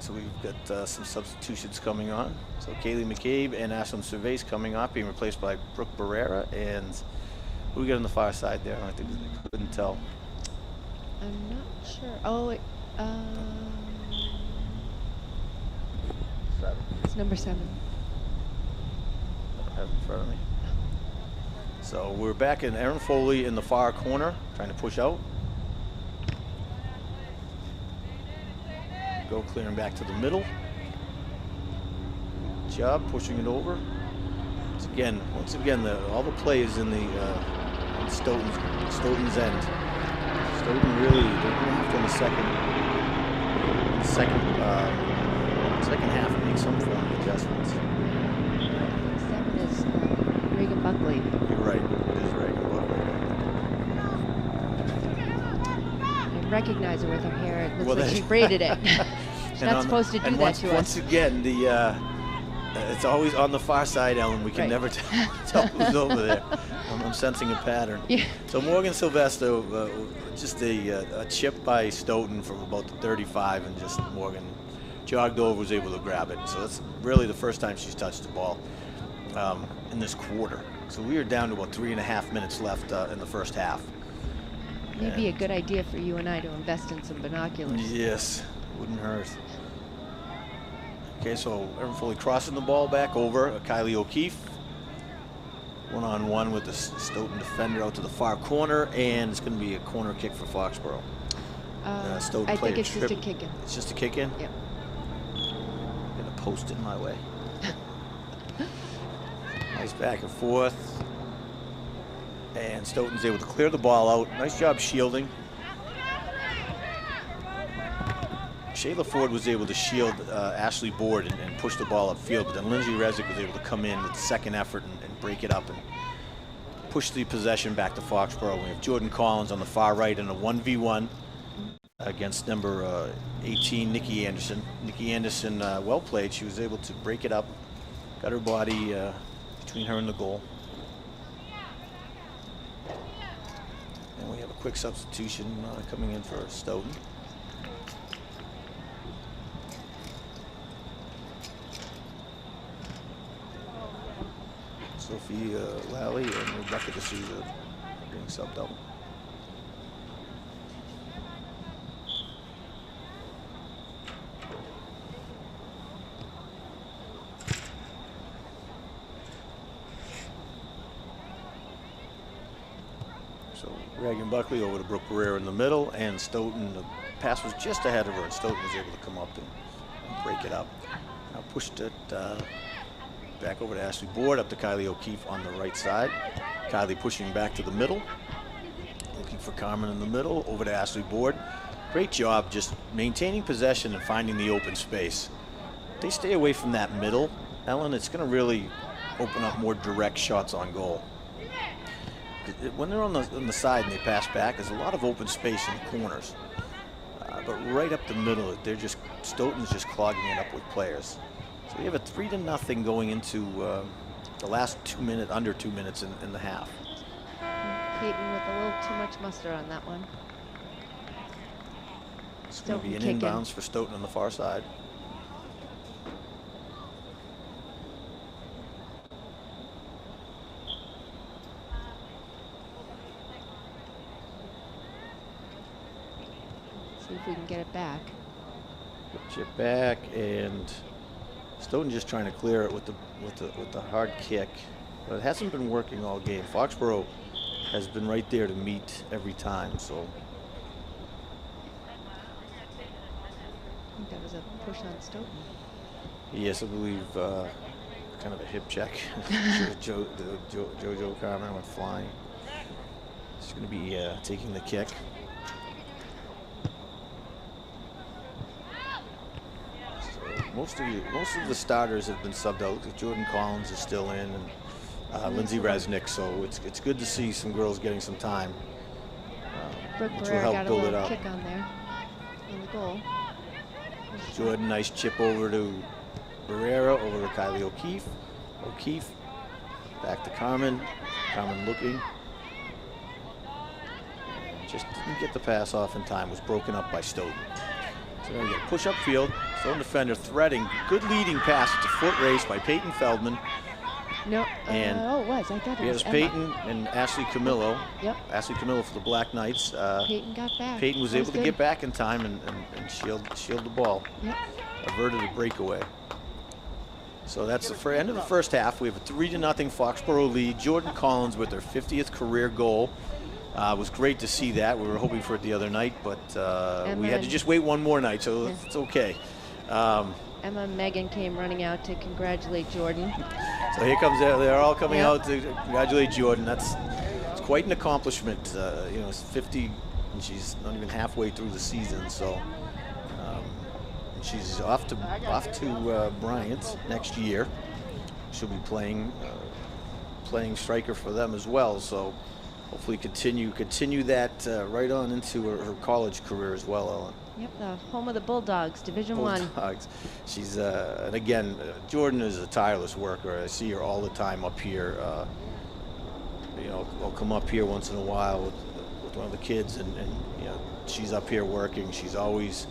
So we've got some substitutions coming on. So Kaylee McCabe and Ashlyn Cervase coming off, being replaced by Brooke Barrera. And who we got on the far side there? I think they couldn't tell. I'm not sure. Oh, it's number 7. I have it in front of me. So we're back in Aaron Foley in the far corner, trying to push out. Go clearing back to the middle. Good job pushing it over. Once again, all the play is in the Stoughton's end. Stoughton really left in the second half make some form of adjustments. 7 is Reagan Buckley. You're right. It is Reagan Buckley. I recognize her with her hair. It looks Well, like she braided it. She's not supposed to do that to us. Once again, it's always on the far side, Ellen. We can never tell who's over there. I'm sensing a pattern. Yeah. So Morgan Sylvester, just a chip by Stoughton from about the 35, and just Morgan jogged over, was able to grab it. So that's really the first time she's touched the ball in this quarter. So we are down to about 3.5 minutes left in the first half. Maybe a good idea for you and I to invest in some binoculars. Yes, wouldn't hurt. Okay, so Aaron Foley crossing the ball back over. Kylie O'Keefe. One-on-one with the Stoughton defender out to the far corner, and it's going to be a corner kick for Foxborough. I think it's just a kick in. It's just a kick in? Yep. I'm going to post it my way. Nice back and forth. And Stoughton's able to clear the ball out. Nice job shielding. Shayla Ford was able to shield Ashley Board and push the ball upfield, but then Lindsay Resnick was able to come in with the second effort and break it up and push the possession back to Foxborough. We have Jordan Collins on the far right in a 1v1 against number 18, Nikki Anderson. Nikki Anderson, well played. She was able to break it up, got her body between her and the goal. And we have a quick substitution coming in for Stoughton. Sophie Lally and Rebecca D'Souza being subbed out. Reagan Buckley over to Brooke Pereira in the middle, and Stoughton, the pass was just ahead of her, and Stoughton was able to come up and break it up. Now pushed it back over to Ashley Board, up to Kylie O'Keefe on the right side. Kylie pushing back to the middle, looking for Carmen in the middle, over to Ashley Board. Great job just maintaining possession and finding the open space. They stay away from that middle, Ellen, it's going to really open up more direct shots on goal. When they're on the side and they pass back, there's a lot of open space in the corners. But right up the middle, Stoughton's just clogging it up with players. So we have a 3-0 going into the last under 2 minutes in the half. Peyton with a little too much muster on that one. It's going to be an inbounds for Stoughton on the far side. See if we can get it back. Chip back, and Stoughton just trying to clear it with the hard kick, but it hasn't been working all game. Foxborough has been right there to meet every time, so. I think that was a push on Stoughton. Yes, I believe kind of a hip check. Jojo Carmen went flying. She's going to be taking the kick. Most of the starters have been subbed out. Jordan Collins is still in, and Lindsay Resnick. So it's good to see some girls getting some time, Brooke which will Pereira help got build a it little up. kick on there in the goal. Jordan, nice chip over to Barrera, over to Kylie O'Keefe. O'Keefe back to Carmen. Carmen looking. And just didn't get the pass off in time. Was broken up by Stoughton. So now we get a push up field. Stoughton defender threading. Good leading pass. It's a foot race by Peyton Feldman. No, and oh, it was. I thought it was Emma. Peyton and Ashley Camillo. Yep. Ashley Camillo for the Black Knights. Peyton got back. Peyton was able to get back in time and shield the ball. Yep. Averted a breakaway. So that's the end of the first half. We have a 3-0 Foxborough lead. Jordan Collins with their 50th career goal. It was great to see that. We were hoping for it the other night, but we had to just wait one more night, so it's okay. Emma and Megan came running out to congratulate Jordan. So here comes they're all coming out to congratulate Jordan. It's quite an accomplishment. You know, it's 50, and she's not even halfway through the season. So she's off to Bryant next year. She'll be playing striker for them as well. So hopefully continue that right on into her college career as well, Ellen. Yep, the home of the Bulldogs, Division I. Bulldogs. She's and again, Jordan is a tireless worker. I see her all the time up here. You know, I'll come up here once in a while with one of the kids, and you know, she's up here working. She's always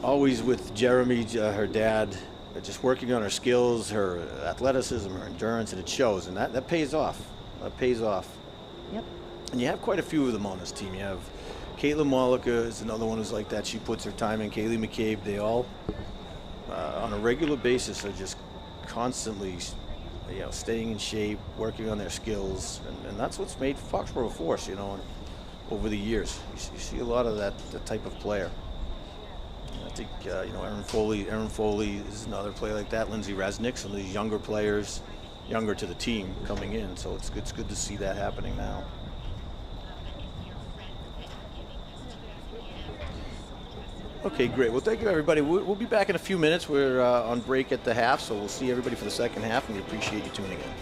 with Jeremy, her dad, just working on her skills, her athleticism, her endurance, and it shows. And that pays off. That pays off. Yep. And you have quite a few of them on this team. You have Caitlin Mollica is another one who's like that. She puts her time in. Kaylee McCabe, they all on a regular basis are just constantly, you know, staying in shape, working on their skills, and that's what's made Foxborough a force, you know, over the years. You see a lot of that type of player. I think you know, Erin Foley is another player like that. Lindsay Resnick, some of these younger players, younger to the team coming in. So it's good to see that happening now. Okay, great. Well, thank you, everybody. We'll be back in a few minutes. We're on break at the half, so we'll see everybody for the second half, and we appreciate you tuning in.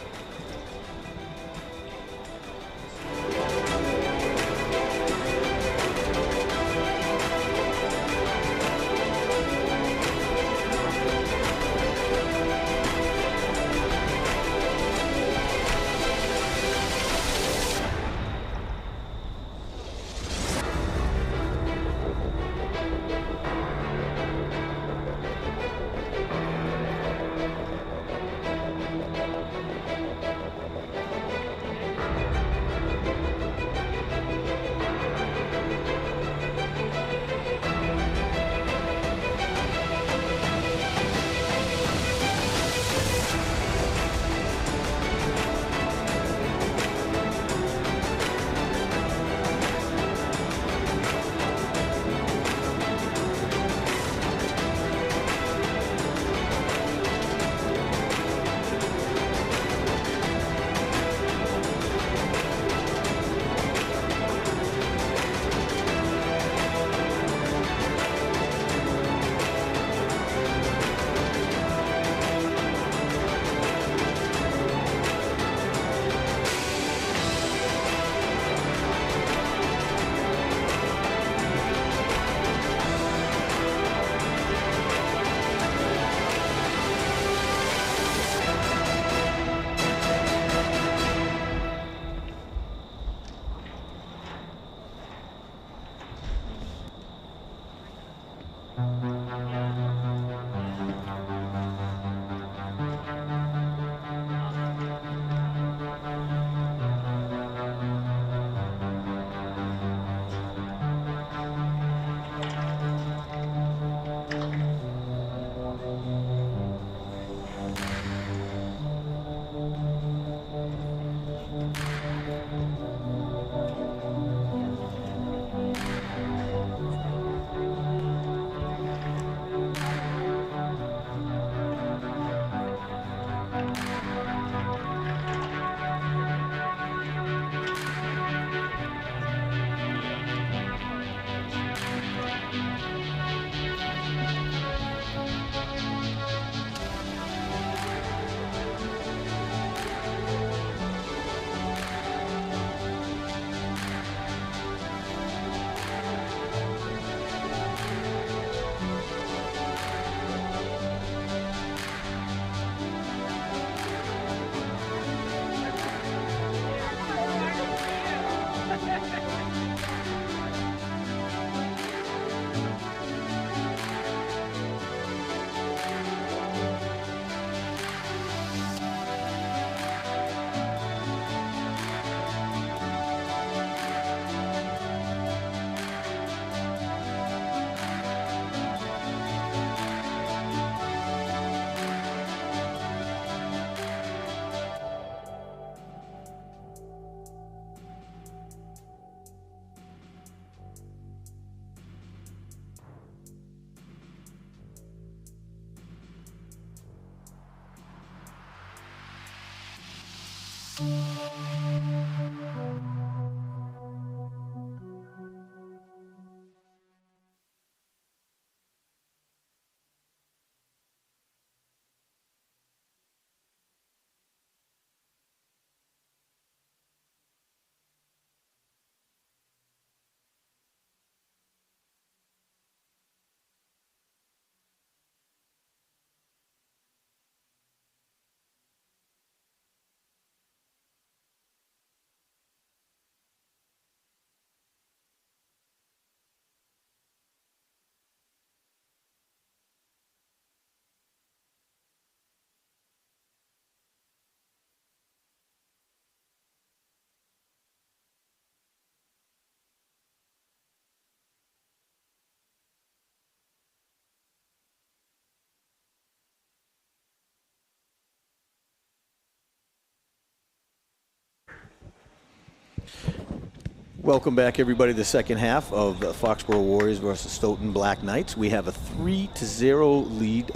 Welcome back, everybody, to the second half of the Foxborough Warriors versus Stoughton Black Knights. We have a 3-0 lead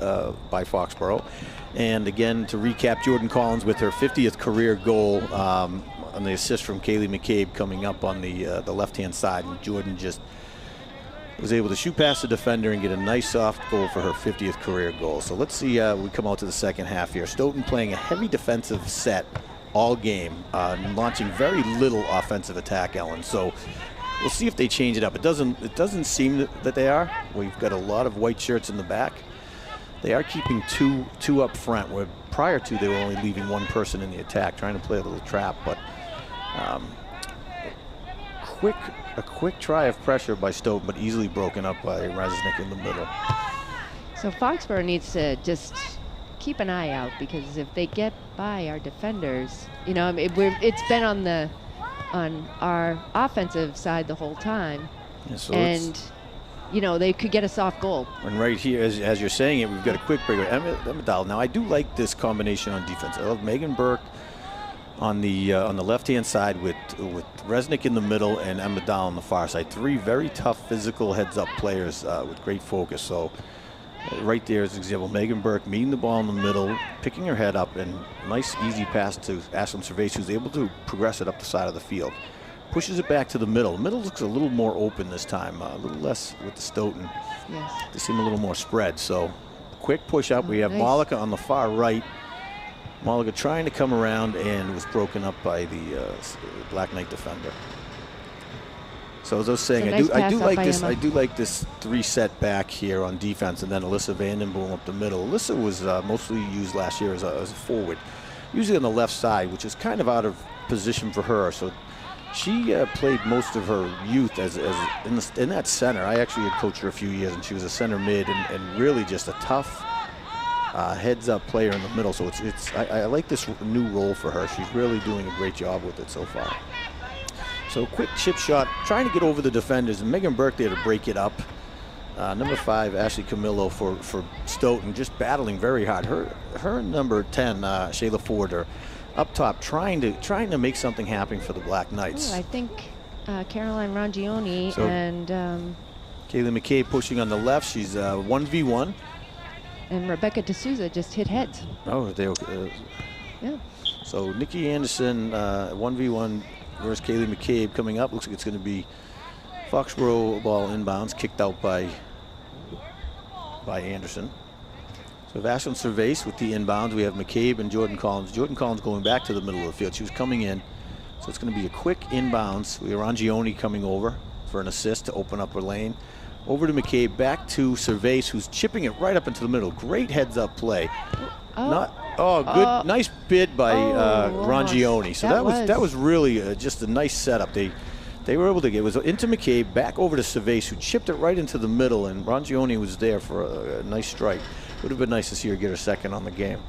by Foxborough. And again, to recap, Jordan Collins with her 50th career goal on the assist from Kaylee McCabe coming up on the left-hand side. And Jordan just was able to shoot past the defender and get a nice soft goal for her 50th career goal. So let's see we come out to the second half here. Stoughton playing a heavy defensive set all game, launching very little offensive attack, Ellen. So we'll see if they change it up. It doesn't seem that they are. We've got a lot of white shirts in the back. They are keeping two up front, where prior to they were only leaving one person in the attack, trying to play a little trap. But a quick try of pressure by Stoughton, but easily broken up by Resnick in the middle. So Foxborough needs to just keep an eye out, because if they get by our defenders, you know, I mean, it's been on our offensive side the whole time, yeah, so and you know, they could get a soft goal. And right here, as you're saying it, we've got a quick break. Emma Dahl. Now I do like this combination on defense. I love Megan Burke on the left-hand side with Resnick in the middle and Emma Dahl on the far side. Three very tough physical heads-up players with great focus. So. Right there is an example. Megan Burke meeting the ball in the middle, picking her head up, and nice easy pass to Ashlyn Cervais, who's able to progress it up the side of the field. Pushes it back to the middle. The middle looks a little more open this time, a little less with the Stoughton. Yes. They seem a little more spread. So quick push up. We have nice. Malika on the far right. Malika trying to come around and was broken up by the Black Knight defender. So as I was saying, I do like this three set back here on defense, and then Alyssa Vandenberg up the middle. Alyssa was mostly used last year as a forward, usually on the left side, which is kind of out of position for her. So she played most of her youth as in that center. I actually had coached her a few years, and she was a center mid and really just a tough heads-up player in the middle. So I like this new role for her. She's really doing a great job with it so far. So quick chip shot, trying to get over the defenders, and Megan Burke there to break it up. Number 5, Ashley Camillo for Stoughton, just battling very hard. Her number 10, Shayla Ford, are up top, trying to make something happen for the Black Knights. Oh, I think Caroline Rangioni and Kaylee McCabe pushing on the left. She's 1v1. And Rebecca D'Souza just hit heads. Oh, they yeah. So Nikki Anderson 1v1 versus Kaylee McCabe coming up. Looks like it's going to be Foxborough ball inbounds, kicked out by Anderson. So Ashlyn Cervais with the inbounds. We have McCabe and Jordan Collins. Jordan Collins going back to the middle of the field. She was coming in. So it's going to be a quick inbounds. We have Rangioni coming over for an assist to open up her lane. Over to McCabe, back to Cervais, who's chipping it right up into the middle. Great heads-up play. Good, nice bid by Rangioni. So that was really just a nice setup. They were able to get, it was into McCabe, back over to Cervais, who chipped it right into the middle, and Rangioni was there for a nice strike. Would have been nice to see her get her second on the game.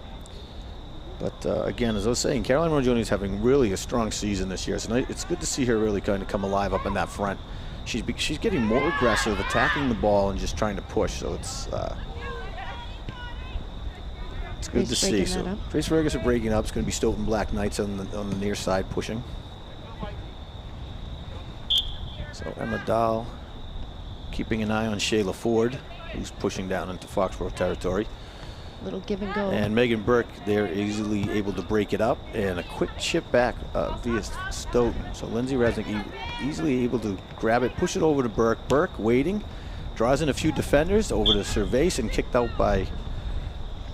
But again, as I was saying, Caroline Rangioni is having really a strong season this year. So it's good to see her really kind of come alive up in that front. She's getting more aggressive, attacking the ball and just trying to push. So it's good to see. So Trace Ferguson breaking up. It's going to be Stoughton Black Knights on the near side pushing. So Emma Dahl keeping an eye on Shayla Ford, who's pushing down into Foxborough territory. Little give and go. And Megan Burke, they're easily able to break it up, and a quick chip back via Stoughton. So Lindsay Resnick easily able to grab it, push it over to Burke. Burke waiting, draws in a few defenders over to Cervase, and kicked out by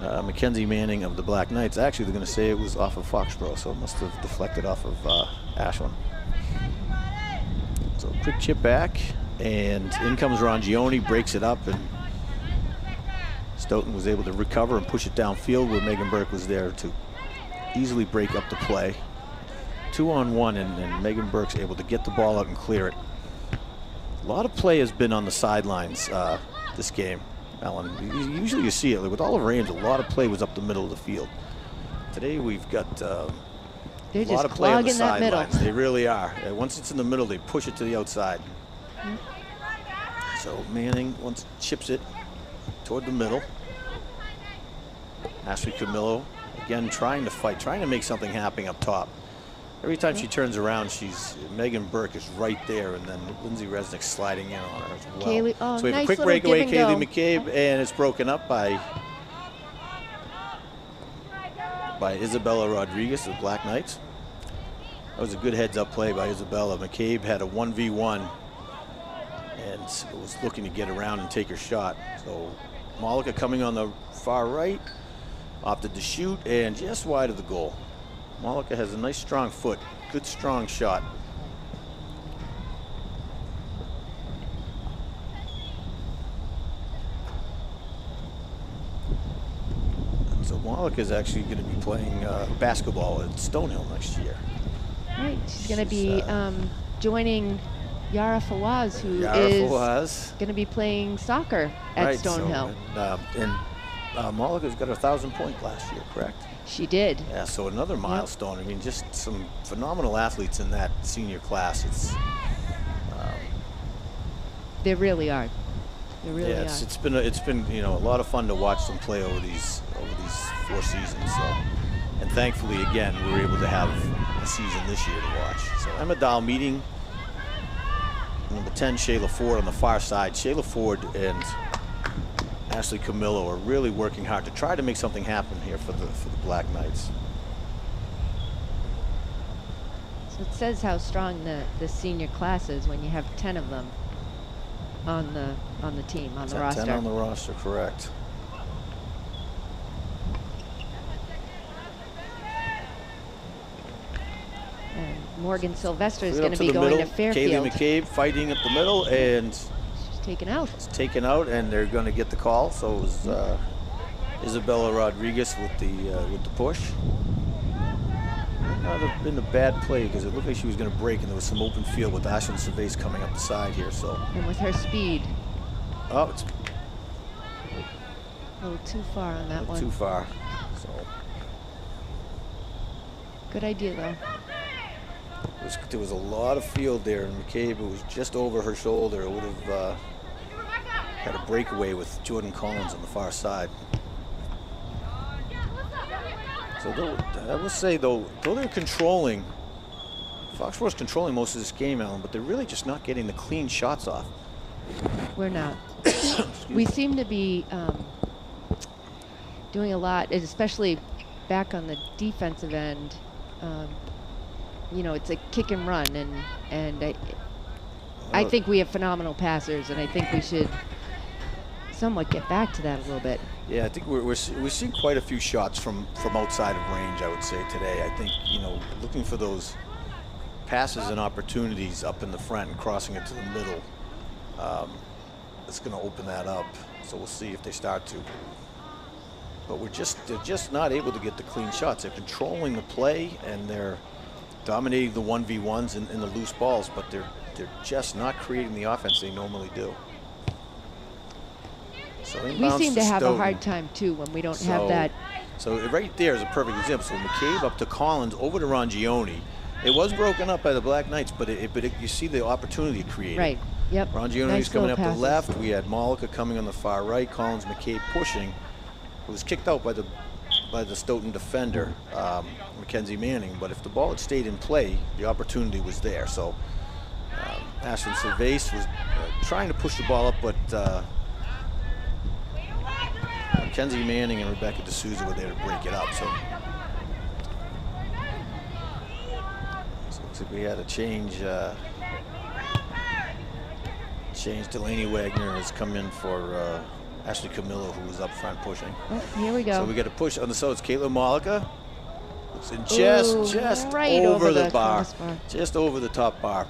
Mackenzie Manning of the Black Knights. Actually, they're going to say it was off of Foxborough, so it must have deflected off of Ashland. So quick chip back, and in comes Rongione, breaks it up, and Stoughton was able to recover and push it downfield where Megan Burke was there to easily break up the play. 2-on-1, and Megan Burke's able to get the ball out and clear it. A lot of play has been on the sidelines this game, Ellen. Usually you see it. With Olive Ames, a lot of play was up the middle of the field. Today we've got a lot of play on the sidelines. They really are. Once it's in the middle, they push it to the outside. So Manning chips it toward the middle. Ashley Camillo again trying to fight, trying to make something happen up top. Every time she turns around, Megan Burke is right there, and then Lindsay Resnick sliding in on her as well. Kaylee, so we have nice a quick breakaway, Kaylee McCabe, and it's broken up by Isabella Rodriguez of the Black Knights. That was a good heads-up play by Isabella. McCabe had a 1v1 and was looking to get around and take her shot. So Malika coming on the far right, opted to shoot, and just wide of the goal. Malika has a nice strong foot, good strong shot. So Malika is actually going to be playing basketball at Stonehill next year. Right, she's going to be joining Yara Fawaz, who is going to be playing soccer at Stonehill. So, Malika's got a 1,000-point last year, correct? She did. Yeah, so another milestone. I mean, just some phenomenal athletes in that senior class. It's they really are. They really are. It's been a lot of fun to watch them play over these 4 seasons. So, and thankfully, again, we were able to have a season this year to watch. So Emma Dahl meeting number 10, Shayla Ford, on the far side. Shayla Ford and Ashley Camillo are really working hard to try to make something happen here for the Black Knights. So it says how strong the senior class is when you have 10 of them on the team, on the roster. 10 on the roster, correct. And Morgan Sylvester is going to be going to Fairfield. Kaylee McCabe fighting up the middle, and she's taken out. It's taken out, and they're going to get the call. So it was Isabella Rodriguez with the push. Might have been a bad play because it looked like she was going to break, and there was some open field with Ashlyn Cervase coming up the side here. So and with her speed. Oh, it's a little too far on that one. Too far. So good idea though. There was a lot of field there, and McCabe, it was just over her shoulder. It would have had a breakaway with Jordan Collins on the far side. So I will say, though they're controlling, Foxboro's controlling most of this game, Alan, but they're really just not getting the clean shots off. We're not. We seem to be doing a lot, especially back on the defensive end. You know, it's a kick and run, and I think we have phenomenal passers, and I think we should somewhat get back to that a little bit. Yeah, I think we're seeing quite a few shots from outside of range, I would say, today. I think, you know, looking for those passes and opportunities up in the front and crossing it to the middle, it's going to open that up. So we'll see if they start to. But they're just not able to get the clean shots. They're controlling the play, and they're dominating the 1v1s in the loose balls, but they're just not creating the offense they normally do. So we seem to have a hard time too when we don't have that. So right there is a perfect example. So McCabe up to Collins, over to Rongione. It was broken up by the Black Knights, but you see the opportunity created. Right. Yep. Rongione coming up the left. We had Malika coming on the far right. Collins, McCabe pushing. It was kicked out by the Stoughton defender, Mackenzie Manning. But if the ball had stayed in play, the opportunity was there. So Ashlyn Cervase was trying to push the ball up, but Mackenzie Manning and Rebecca D'Souza were there to break it up. So looks like we had a change. Delaney Wagner has come in for Ashley Camillo, who was up front pushing. Oh, here we go. So we got a push on the so it's Caitlin Malika. And just right over the bar. crossbar. Just over the top bar.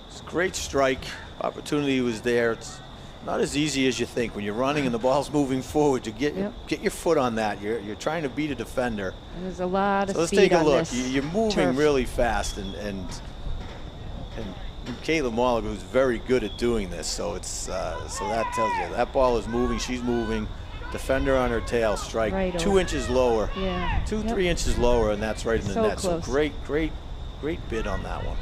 It's a great strike. Opportunity was there. It's not as easy as you think when you're running and the ball's moving forward to get your foot on that. You're trying to beat a defender. There's a lot of So let's speed take a on look. this You're moving turf. really fast, and Caitlin Malika was very good at doing this. So it's so that tells you that ball is moving. She's moving. Defender on her tail, strike Right 2 over. inches lower. Yeah. 3 inches lower, and that's right in the So net. close. So great bid on that one.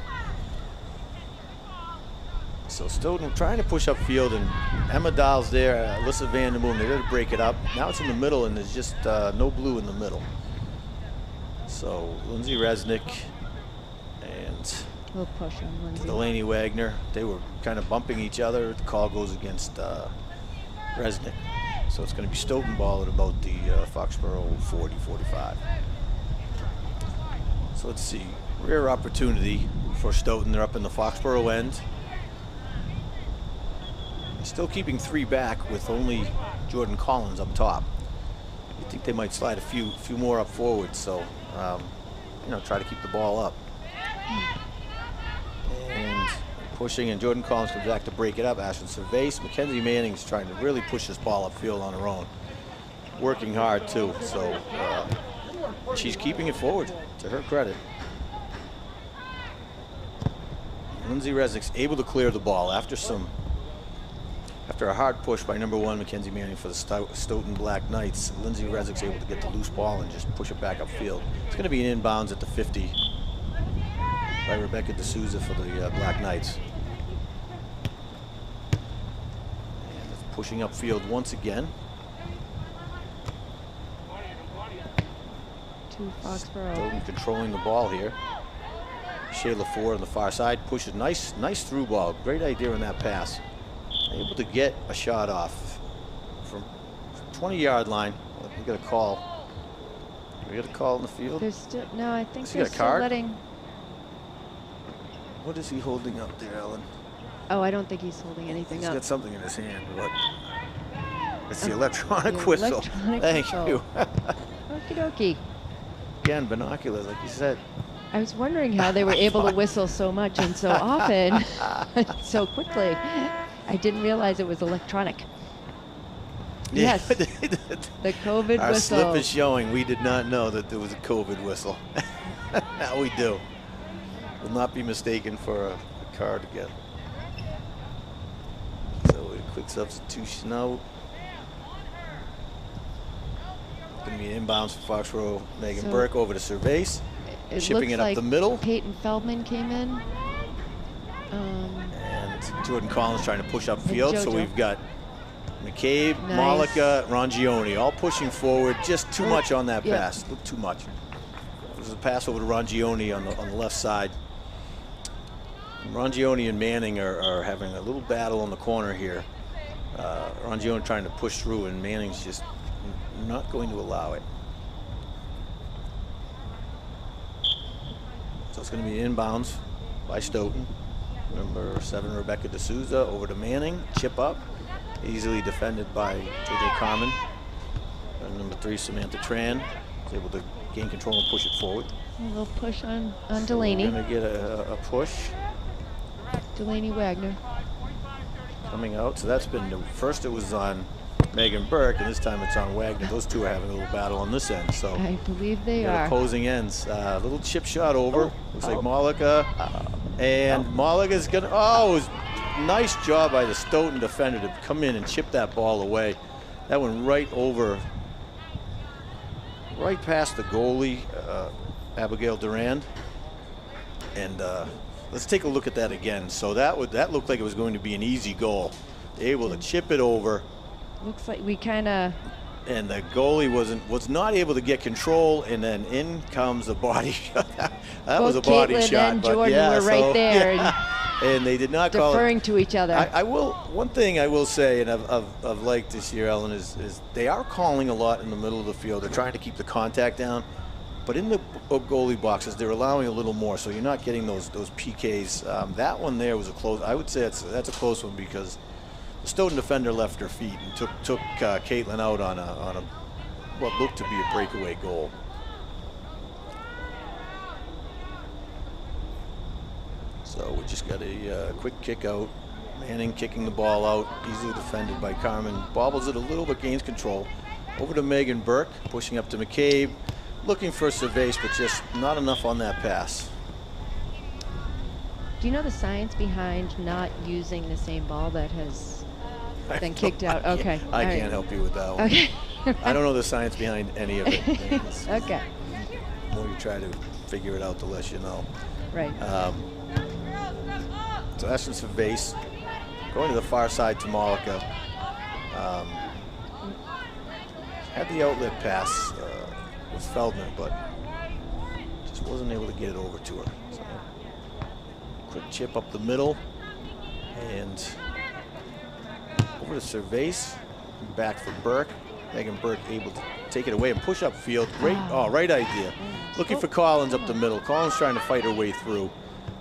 So Stoughton trying to push upfield, and Emma Dahl's there, Alyssa Vandenberg, they're going to break it up. Now it's in the middle, and there's just no blue in the middle. So Lindsay Resnick and We'll push on Lindsay. Delaney Wagner, they were kind of bumping each other. The call goes against Resnick. So it's going to be Stoughton ball at about the Foxborough 40-45. So let's see, rare opportunity for Stoughton. They're up in the Foxborough end. Still keeping 3 back with only Jordan Collins up top. You think they might slide a few more up forward, so try to keep the ball up. And pushing, and Jordan Collins comes back to break it up. Ashton Cervase. Mackenzie Manning's trying to really push this ball upfield on her own. Working hard too, so she's keeping it forward, to her credit. Lindsay Resnick's able to clear the ball after a hard push by number 1 Mackenzie Manning for the Stoughton Black Knights. Lindsay Resnick's able to get the loose ball and just push it back upfield. It's going to be an inbounds at the 50 by Rebecca D'Souza for the Black Knights. And it's pushing upfield once again. To Foxborough. Stoughton controlling the ball here. Shayla Ford on the far side pushes nice through ball. Great idea on that pass. Able to get a shot off from 20-yard line. We got a call. We got a call in the field. There's still no. I think Has he they're got a still card? letting. What is he holding up there, Ellen? Oh, I don't think he's holding anything He's up. got something in his hand. What? It's the electronic the whistle. electronic Thank whistle. you. Okie dokie. Again, binoculars, like you said. I was wondering how they were able to whistle so much and so often, so quickly. I didn't realize it was electronic. Yes, the COVID Our whistle. slip is showing. We did not know that there was a COVID whistle. Now we do. Will not be mistaken for a card again. So a quick substitution out. Going to be an inbounds for Foxborough. Megan So Burke over to Cervase. It Chipping looks it up like the middle. Peyton Feldman came in. And Jordan Collins trying to push upfield. So JoJo. we've got McCabe, Nice. Malika, Rongione all pushing forward. Just too much on that Yeah. pass. Look, too much. There's a pass over to Rongione on the left side. Rongione and Manning are having a little battle on the corner here. Rongione trying to push through, and Manning's just not going to allow it. So it's going to be inbounds by Stoughton. Number 7, Rebecca D'Souza over to Manning. Chip up. Easily defended by JJ Carmen. And number 3, Samantha Tran is able to gain control and push it forward. A little push on So Delaney. we're going to get a push Delaney Wagner. coming out. So that's been, first it was on Megan Burke, and this time it's on Wagner. Those two are having a little battle on this end. So I believe they got are. opposing ends. Little chip shot over. Looks like Malika. And Malika's going to, it was nice job by the Stoughton defender to come in and chip that ball away. That went right over, right past the goalie, Abigail Durand. And let's take a look at that again. So that looked like it was going to be an easy goal. Able to chip it over. Looks like we kind of. And the goalie was not able to get control, and then in comes the body shot. That was a body Caitlin shot. and But Jordan yeah, were right so, there. yeah. And And they did not call it. Deferring to each other. I will. One thing I will say, and I've liked this year, Ellen, is they are calling a lot in the middle of the field. They're trying to keep the contact down, but in the goalie boxes, they're allowing a little more, so you're not getting those PKs. That one there was a close. I would say that's a close one because the Stoughton defender left her feet and took Caitlin out on a what looked to be a breakaway goal. So we just got a quick kick out. Manning kicking the ball out, easily defended by Carmen. Bobbles it a little but gains control. Over to Megan Burke, pushing up to McCabe. Looking for Cervase, but just not enough on that pass. Do you know the science behind not using the same ball that has been kicked out? Okay. I can't help you with that one. Okay. I don't know the science behind any of it. Okay. The more you try to figure it out, the less you know. Right. So that's some Cervase. Going to the far side to Malika. Had the outlet pass with Feldman, but just wasn't able to get it over to her. So, quick chip up the middle, and over to Cervase. Back for Burke. Megan Burke able to take it away and push up field. Great, right idea. Looking for Collins up the middle. Collins trying to fight her way through,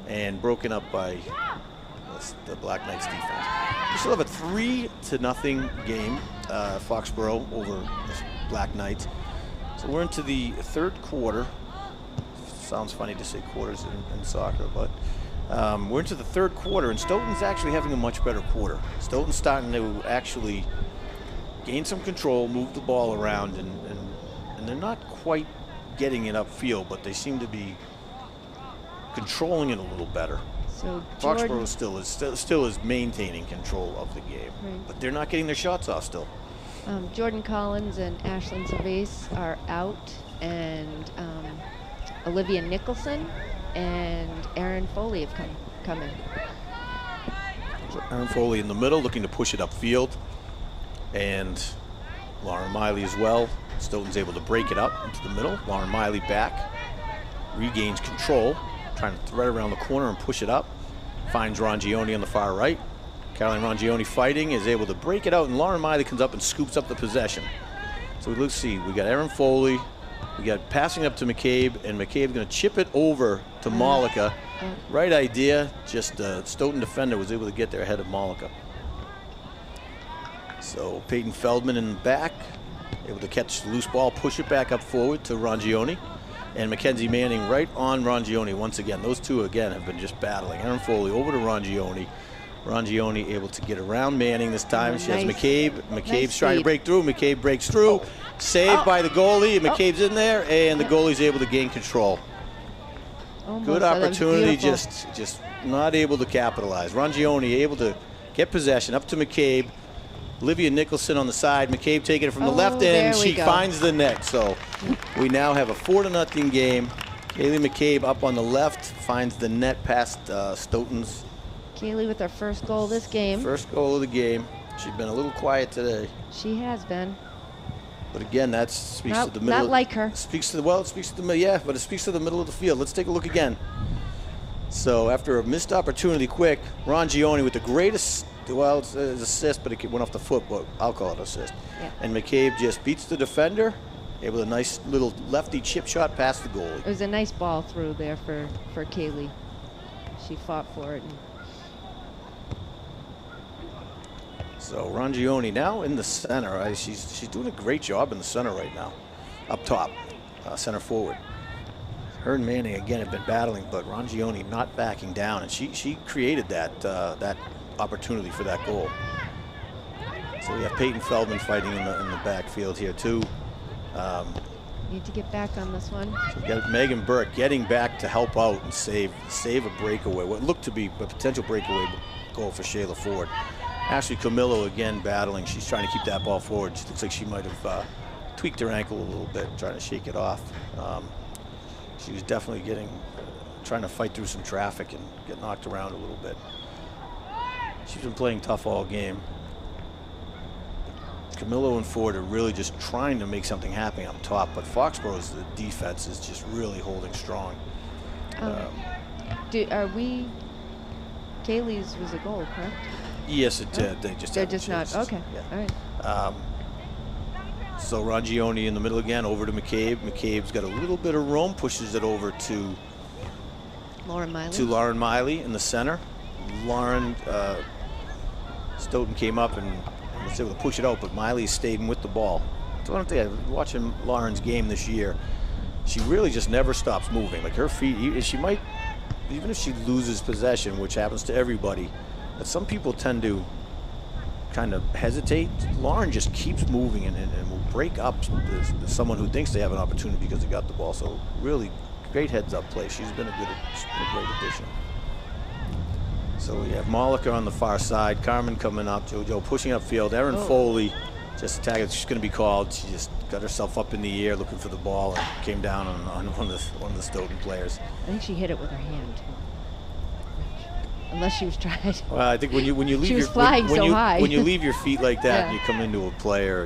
and broken up by the Black Knights defense. We still have a 3-0 game, Foxborough over the Black Knights. So we're into the third quarter. Sounds funny to say quarters in soccer, but we're into the third quarter, and Stoughton's actually having a much better quarter. Stoughton's starting to actually gain some control, move the ball around, and they're not quite getting it upfield, but they seem to be controlling it a little better. So Foxborough still is maintaining control of the game, right, but they're not getting their shots off still. Jordan Collins and Ashlyn Cervase are out, and Olivia Nicholson and Erin Foley have come in. So Erin Foley in the middle, looking to push it upfield, and Lauren Miley as well. Stoughton's able to break it up into the middle. Lauren Miley back, regains control, trying to thread around the corner and push it up. Finds Rongioni on the far right. Caroline Rongioni fighting, is able to break it out, and Lauren Miley comes up and scoops up the possession. So let's see, we got Erin Foley, we got passing up to McCabe, and McCabe going to chip it over to Malika. Right idea, just Stoughton defender was able to get there ahead of Malika. So Peyton Feldman in the back, able to catch the loose ball, push it back up forward to Rongioni. And Mackenzie Manning right on Rongioni once again. Those two again have been just battling. Erin Foley over to Rongioni. Rongioni able to get around Manning this time. She has McCabe. McCabe's trying to break through. McCabe breaks through. Saved by the goalie. McCabe's in there, and the goalie's able to gain control. Almost. Good opportunity, just not able to capitalize. Rongioni able to get possession up to McCabe. Olivia Nicholson on the side. McCabe taking it from the left end. She finds the net. So we now have a 4-0 game. Kaylee McCabe up on the left finds the net past Stoughton's. Kaylee with her first goal this game. First goal of the game. She's been a little quiet today. She has been. But again, that speaks to the middle. Not like her. It speaks to the middle of the field. Let's take a look again. So after a missed opportunity, quick, Rongioni with the greatest. Well, it's an assist, but it went off the foot, but I'll call it an assist. Yeah. And McCabe just beats the defender, able to a nice little lefty chip shot past the goalie. It was a nice ball through there for Kaylee. She fought for it. So Rongioni now in the center. She's doing a great job in the center right now, up top, center forward. Her and Manning again have been battling, but Rongioni not backing down, and she created that opportunity for that goal. So we have Peyton Feldman fighting in the backfield here too. Need to get back on this one. So we got Megan Burke getting back to help out and save a breakaway, what looked to be a potential breakaway goal for Shayla Ford. Ashley Camillo again battling. She's trying to keep that ball forward. She looks like she might have tweaked her ankle a little bit, trying to shake it off. She was definitely trying to fight through some traffic and get knocked around a little bit. She's been playing tough all game. Camillo and Ford are really just trying to make something happen up top, but Foxborough's defense is just really holding strong. Are we Kaylee's was a goal, correct? Yes, it did. They're just not. Okay. Yeah. All right. So Rangione in the middle again, over to McCabe. McCabe's got a little bit of room, pushes it over to Lauren Miley in the center. Lauren, Stoughton came up and was able to push it out, but Miley stayed with the ball. So one thing, watching Lauren's game this year, she really just never stops moving. Like her feet, she might, even if she loses possession, which happens to everybody, but some people tend to kind of hesitate. Lauren just keeps moving and will break up someone who thinks they have an opportunity because they got the ball. So really great heads-up play. She's been a great addition. So we have Malika on the far side, Carmen coming up, JoJo pushing upfield, Erin Foley just attacking. She's going to be called. She just got herself up in the air looking for the ball and came down on one of the Stoughton players. I think she hit it with her hand too. Unless she was trying. Well, I think when you leave she was flying so high. When you leave your feet like that and you come into a player,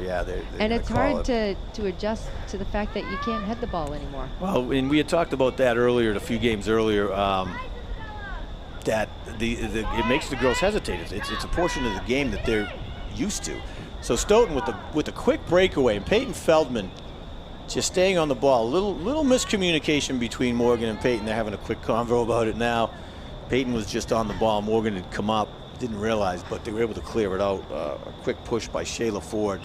and it's hard to adjust to the fact that you can't head the ball anymore. Well, and we had talked about that earlier, a few games earlier. That it makes the girls hesitate. It's a portion of the game that they're used to. So Stoughton with a quick breakaway, and Peyton Feldman just staying on the ball. A little miscommunication between Morgan and Peyton. They're having a quick convo about it now. Peyton was just on the ball. Morgan had come up, didn't realize, but they were able to clear it out. A quick push by Shayla Ford.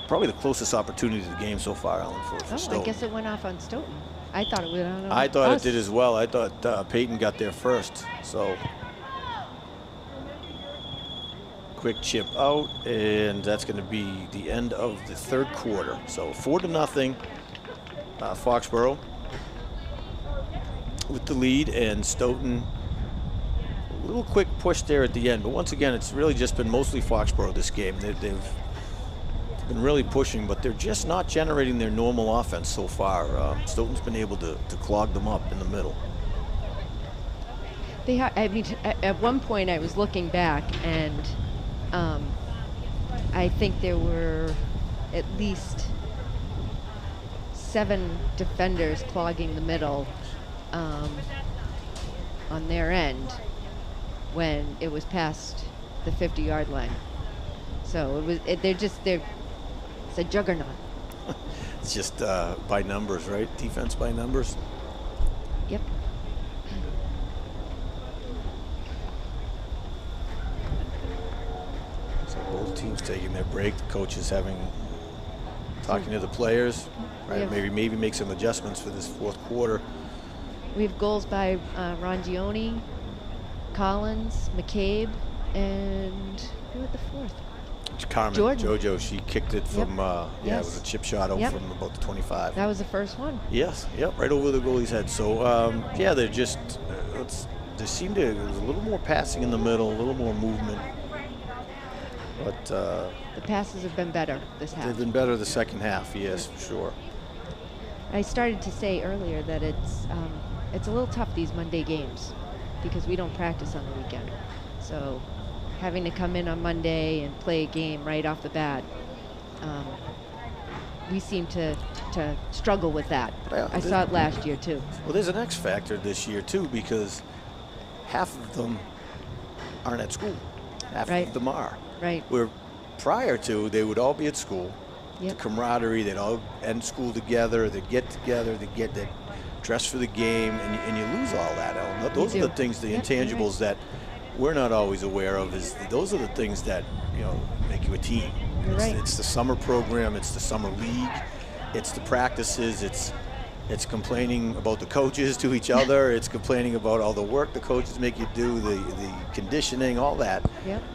Probably the closest opportunity to the game so far, Alan, for Stoughton. I guess it went off on Stoughton. I thought it went on I thought us. it did as well. I thought Peyton got there first. So quick chip out, and that's going to be the end of the third quarter. So 4-0, Foxborough with the lead, and Stoughton a little quick push there at the end. But once again, it's really just been mostly Foxborough this game. They've been really pushing, but they're just not generating their normal offense so far. Stoughton's been able to clog them up in the middle. At one point I was looking back, and I think there were at least 7 defenders clogging the middle on their end when it was past the 50-yard line. So it's a juggernaut. It's just by numbers, right? Defense by numbers. Yep. So both teams taking their break. The coach is talking to the players, right? Maybe make some adjustments for this fourth quarter. We have goals by Rangione, Collins, McCabe, and who had the fourth? Carmen, JoJo, she kicked it from, it was a chip shot out from about the 25. That was the first one. Yes, right over the goalie's head. So, they're just, there seemed to, there was a little more passing in the middle, a little more movement. But the passes have been better this half. They've been better the second half, yes, for sure. I started to say earlier that it's a little tough, these Monday games, because we don't practice on the weekend. So having to come in on Monday and play a game right off the bat, we seem to struggle with that. Well, I saw it last year too. Well, there's an X factor this year too, because half of them aren't at school. Half of them are. Right. Where prior to, they would all be at school. The camaraderie, they'd all end school together, they'd get together, they'd get that dress for the game, and you lose all that, Ellen. Those are the things, the intangibles that we're not always aware of. Those are the things that make you a team. It's the summer program, it's the summer league, it's the practices, it's complaining about the coaches to each other, it's complaining about all the work the coaches make you do, the conditioning, all that,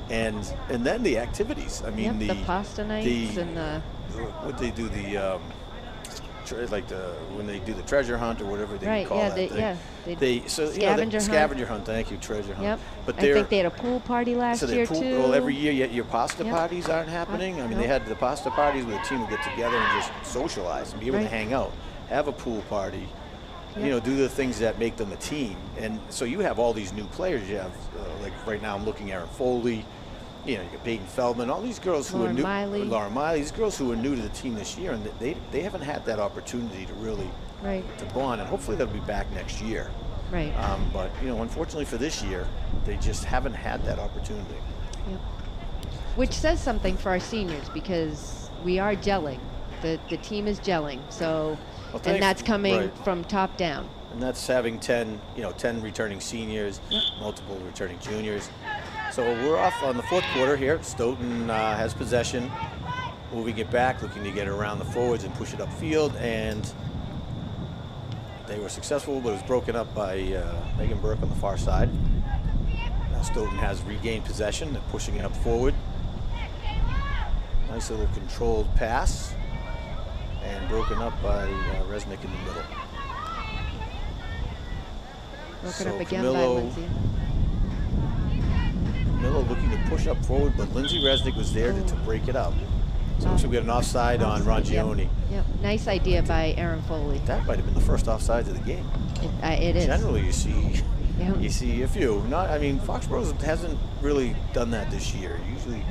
and then the activities. I mean, the pasta nights and the what they do, when they do the treasure hunt or whatever they call that. Scavenger hunt. Thank you, treasure hunt. But I think they had a pool party last year too. Well, every year your pasta parties aren't happening. I mean, they had the pasta parties where the team would get together and just socialize and be able to hang out, have a pool party, do the things that make them a team. And so you have all these new players. You have like right now I'm looking at Erin Foley. You got Peyton Feldman, all these girls who are new, Lauren Miley, these girls who are new to the team this year, and they haven't had that opportunity to really to bond, and hopefully they'll be back next year. Right. But, you know, unfortunately for this year, they just haven't had that opportunity. Yep. Which says something for our seniors because we are gelling. The team is gelling. So, and that's coming from top down. And that's having 10 returning seniors, multiple returning juniors. So we're off on the fourth quarter here. Stoughton has possession, moving it back, looking to get around the forwards and push it upfield. And they were successful, but it was broken up by Megan Burke on the far side. Now Stoughton has regained possession. They're pushing it up forward. Nice little controlled pass. And broken up by Resnick in the middle. Broken up again by Lindsay. Camillo looking to push up forward, but Lindsay Resnick was there to break it up. So we got an offside on Rangioni. Yep. Nice idea by Aaron Foley. That might have been the first offside of the game. It is. Generally, you see a few. Foxborough hasn't really done that this year. Usually, you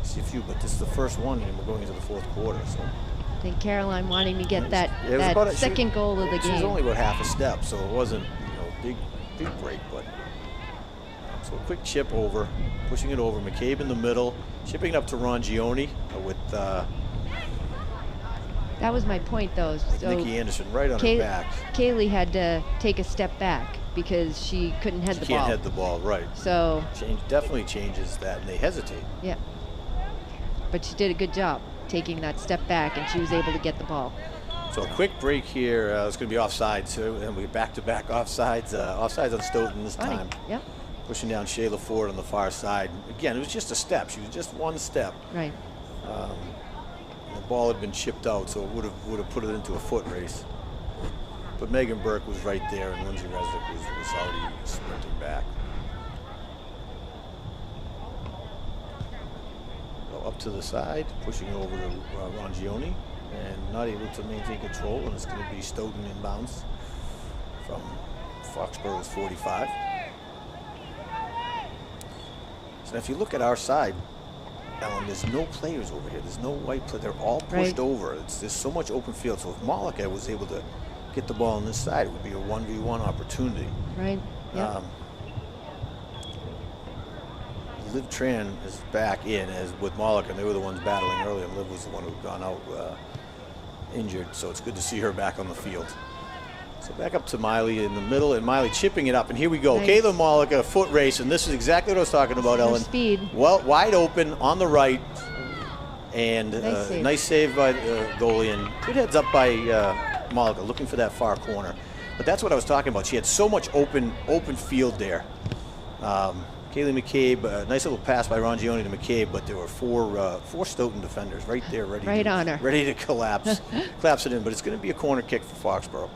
see a few, but this is the first one, and we're going into the fourth quarter. So. I think Caroline wanting to get that second goal of the game. She was only about half a step, so it wasn't big break, but so a quick chip over, pushing it over. McCabe in the middle, chipping it up to Rangioni with. That was my point, though. So Nikki Anderson right on her back. Kaylee had to take a step back because she couldn't head the ball. She can't head the ball, right? So definitely changes that, and they hesitate. Yeah, but she did a good job taking that step back, and she was able to get the ball. So a quick break here. It's going to be offside, so and we back-to-back offsides. Offsides on Stoughton this time. Yep. Pushing down Shayla Ford on the far side. Again, it was just a step. She was just one step. Right. The ball had been chipped out, so it would have put it into a foot race. But Megan Burke was right there, and Lindsay Resnick was already sprinting back. Up to the side, pushing over to Rangioni, and not able to maintain control, and it's going to be Stoughton inbounds from Foxborough's 45. So if you look at our side, Ellen, there's no players over here. There's no white player. They're all pushed over. There's so much open field. So if Malika was able to get the ball on this side, it would be a 1v1 opportunity. Right. Yeah. Liv Tran is back in as with Malika, and they were the ones battling earlier, and Liv was the one who had gone out injured, so it's good to see her back on the field. So back up to Miley in the middle, and Miley chipping it up, and here we go. Nice. Kayla Malika, foot race, and this is exactly what I was talking about, Ellen. Speed. Well, wide open on the right, and nice save by goalie, and good heads up by Malika, looking for that far corner. But that's what I was talking about. She had so much open field there. Kaylee McCabe, nice little pass by Rangioni to McCabe, but there were four Stoughton defenders right there, ready to collapse it in. But it's going to be a corner kick for Foxborough.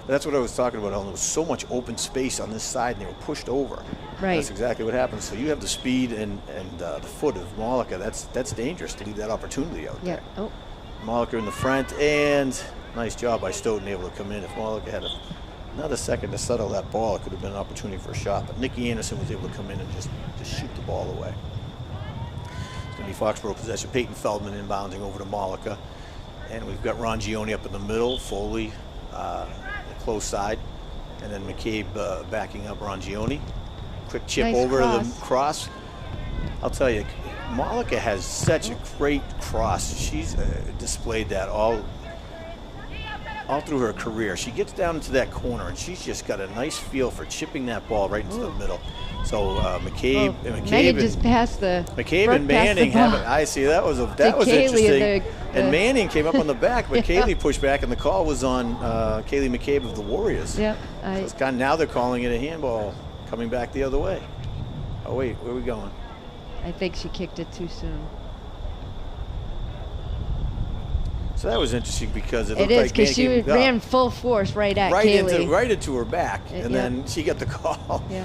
But that's what I was talking about, Ellen. There was so much open space on this side, and they were pushed over. Right. That's exactly what happened. So you have the speed and the foot of Malika. That's dangerous to leave that opportunity out there. Oh. Malika in the front, and nice job by Stoughton able to come in. If Malika had another second to settle that ball, it could have been an opportunity for a shot. But Nikki Anderson was able to come in and just shoot the ball away. It's going to be Foxborough possession. Peyton Feldman inbounding over to Malika. And we've got Rangioni up in the middle, Foley close side, and then McCabe backing up Rangioni. Quick chip nice over cross. the cross. I'll tell you, Malika has such a great cross. She's displayed that all through her career. She gets down into that corner, and she's just got a nice feel for chipping that ball right into the middle. So McCabe just passed the McCabe and Manning have it. I see that was interesting. And Manning came up on the back, but Kaylee pushed back, and the call was on Kaylee McCabe of the Warriors. Yep. So it's now they're calling it a handball, coming back the other way. Oh wait, where are we going? I think she kicked it too soon. So that was interesting because it looked is, like because she ran full force right at Kaylee. Right into her back, and then she got the call. Yeah.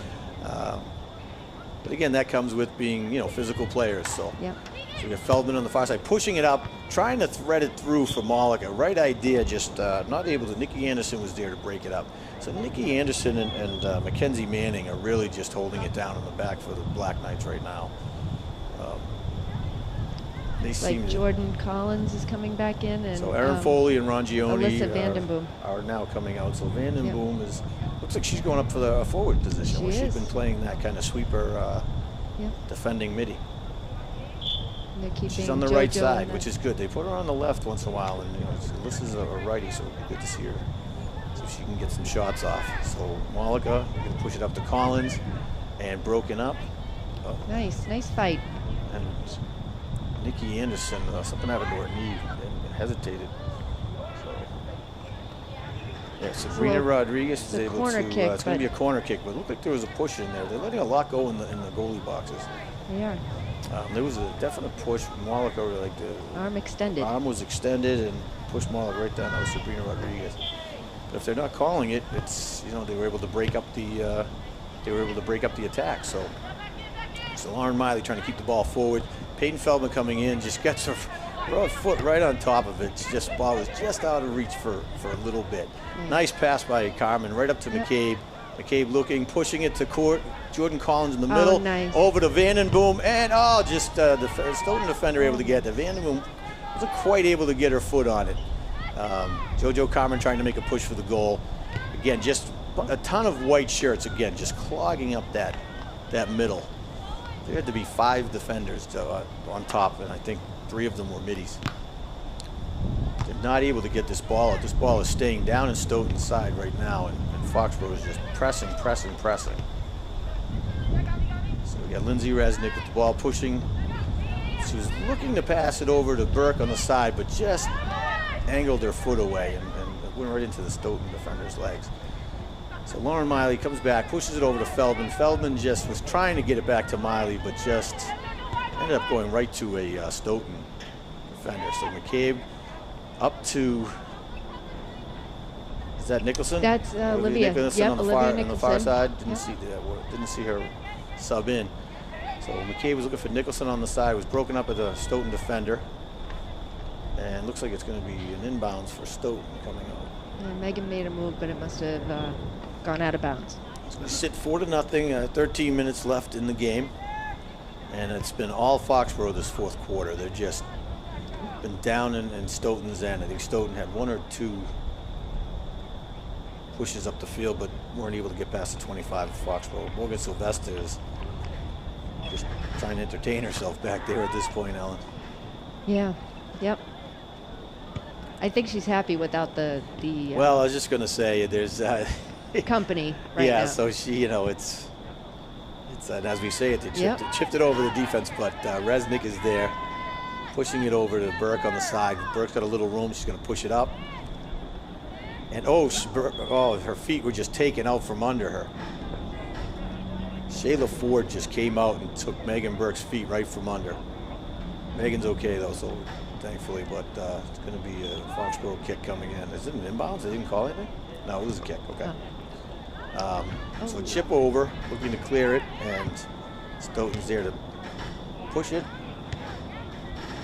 But again, that comes with being, physical players. So, so you got Feldman on the far side, pushing it up, trying to thread it through for Malika. Right idea, just not able to. Nikki Anderson was there to break it up. So Nikki Anderson and Mackenzie Manning are really just holding it down in the back for the Black Knights right now. they seem like Jordan Collins is coming back in, and so Erin Foley and Rongione Alyssa Vandenberg are now coming out. So Vandenberg looks like she's going up for the forward position, where she's been playing that kind of sweeper defending midi. She's on the right side, which is good. They put her on the left once in a while, and Alyssa's a righty, so it'd be good to see her, so she can get some shots off. So Malika, we're going to push it up to Collins, and broken up. Oh. Nice fight. And Nikki Anderson, something happened to her knee and hesitated. So, yeah, Sabrina Rodriguez is able to. It's going to be a corner kick, but it looked like there was a push in there. They're letting a lot go in the goalie boxes. They are. There was a definite push. Malika, like the arm extended. Arm was extended and pushed Malika right down. That was Sabrina Rodriguez. But if they're not calling it, it's they were able to break up the attack. So Lauren Miley trying to keep the ball forward. Peyton Feldman coming in, just gets her foot right on top of it. Ball was just out of reach for a little bit. Nice pass by Carmen right up to McCabe. McCabe looking, pushing it to court. Jordan Collins in the middle. Nice. Over to Vandenberg, and the Stoughton defender able to get it. Vandenberg wasn't quite able to get her foot on it. JoJo Carmen trying to make a push for the goal. Again, just a ton of white shirts. Again, just clogging up that middle. There had to be 5 defenders on top, and I think 3 of them were middies. They're not able to get this ball out. This ball is staying down in Stoughton's side right now, and Foxborough is just pressing. So we got Lindsay Resnick with the ball pushing. She was looking to pass it over to Burke on the side, but just angled her foot away and went right into the Stoughton defender's legs. So Lauren Miley comes back, pushes it over to Feldman. Feldman just was trying to get it back to Miley, but just ended up going right to a Stoughton defender. So McCabe up to, is that Nicholson? That's Olivia Nicholson on the far side. Didn't see her sub in. So McCabe was looking for Nicholson on the side. Was broken up at the Stoughton defender, and looks like it's going to be an inbounds for Stoughton coming out. Yeah, Megan made a move, but it must have gone out of bounds. It's going to sit 4-0. 13 minutes left in the game, and it's been all Foxborough this fourth quarter. They're just been down in Stoughton's end. I think Stoughton had 1 or 2 pushes up the field, but weren't able to get past the 25 of Foxborough. Morgan Sylvester is just trying to entertain herself back there at this point, Ellen. Yeah. Yep. I think she's happy without the well, I was just going to say there's company right now. Yeah, so she, it's as we say it, they chipped it over the defense, but Resnick is there, pushing it over to Burke on the side. Burke's got a little room. She's going to push it up. And her feet were just taken out from under her. Shayla Ford just came out and took Megan Burke's feet right from under. Megan's okay though, so thankfully, but it's going to be a Foxborough kick coming in. Is it an inbounds? They didn't call anything? No, it was a kick. Okay. So chip over, looking to clear it, and Stoughton's there to push it.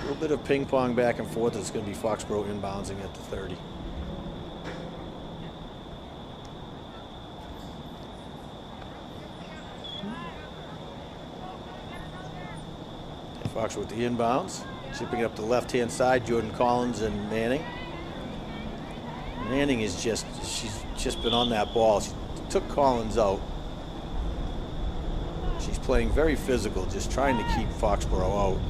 A little bit of ping pong back and forth. It's going to be Foxborough inboundsing at the 30. Foxborough with the inbounds, chipping it up the left-hand side. Jordan Collins and Manning. Manning is she's just been on that ball. She took Collins out. She's playing very physical, just trying to keep Foxborough out.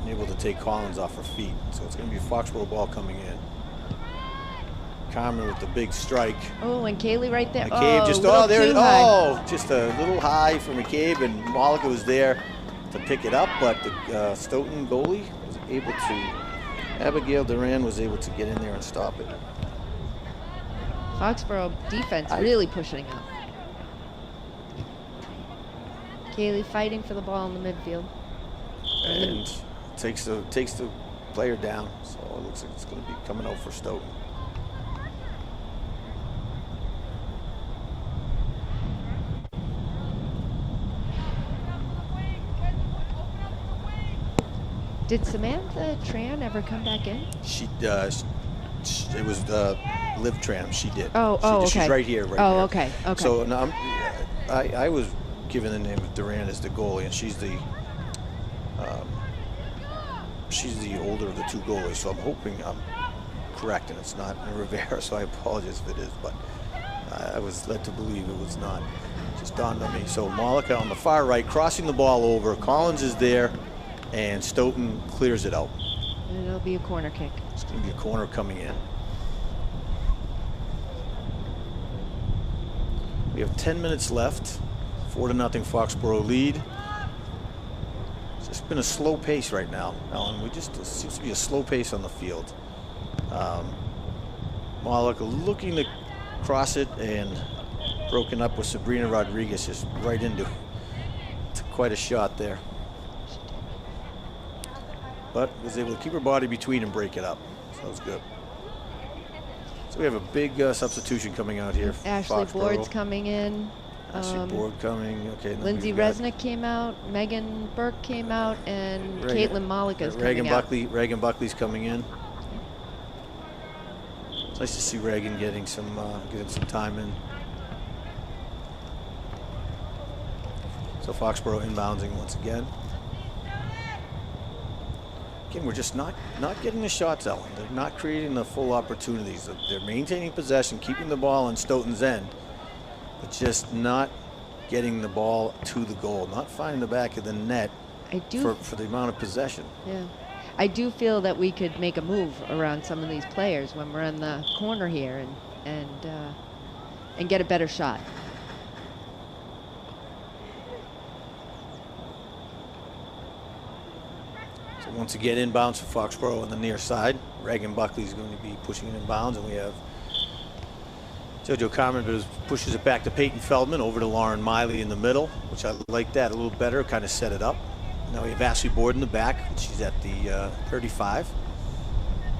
Able to take Collins off her feet. So it's going to be a Foxborough ball coming in. Carmen with the big strike. Oh, and Kaylee right there. McCabe just a little high for McCabe, and Malika was there to pick it up, but the Stoughton goalie was able to, Abigail Duran was able to get in there and stop it. Foxborough defense really pushing up. Kaylee fighting for the ball in the midfield. And takes the player down, so it looks like it's going to be coming out for Stoughton. Did Samantha Tran ever come back in? It was Liv Tran. She did. Okay. She's right here. Okay. So now I was given the name of Duran as the goalie, and she's the she's the older of the two goalies, so I'm hoping I'm correct and it's not Rivera, so I apologize if it is, but I was led to believe it was not. Just dawned on me. So Malika on the far right, crossing the ball over. Collins is there, and Stoughton clears it out. And it'll be a corner kick. It's going to be a corner coming in. We have 10 minutes left. 4-0 Foxborough lead. It's just been a slow pace right now, Ellen. It seems to be a slow pace on the field. Malika looking to cross it and broken up with Sabrina Rodriguez just right into it. It's quite a shot there. But was able to keep her body between and break it up. So that was good. So we have a big substitution coming out here. Ashley Board's coming in. Ashley Board coming. Okay. Lindsay Resnick came out. Megan Burke came out, and Caitlin Malika's coming out. Reagan Buckley's coming in. It's nice to see Reagan getting some time in. So Foxborough inbounding once again. Again, we're just not getting the shots, Ellen. They're not creating the full opportunities. They're maintaining possession, keeping the ball on Stoughton's end, but just not getting the ball to the goal, not finding the back of the net for the amount of possession. Yeah. I do feel that we could make a move around some of these players when we're in the corner here and get a better shot. So once again, inbounds for Foxborough on the near side. Reagan Buckley's going to be pushing it inbounds, and we have Jojo Carmen pushes it back to Peyton Feldman, over to Lauren Miley in the middle, which I like that a little better, kind of set it up. Now we have Ashley Board in the back. She's at the 35.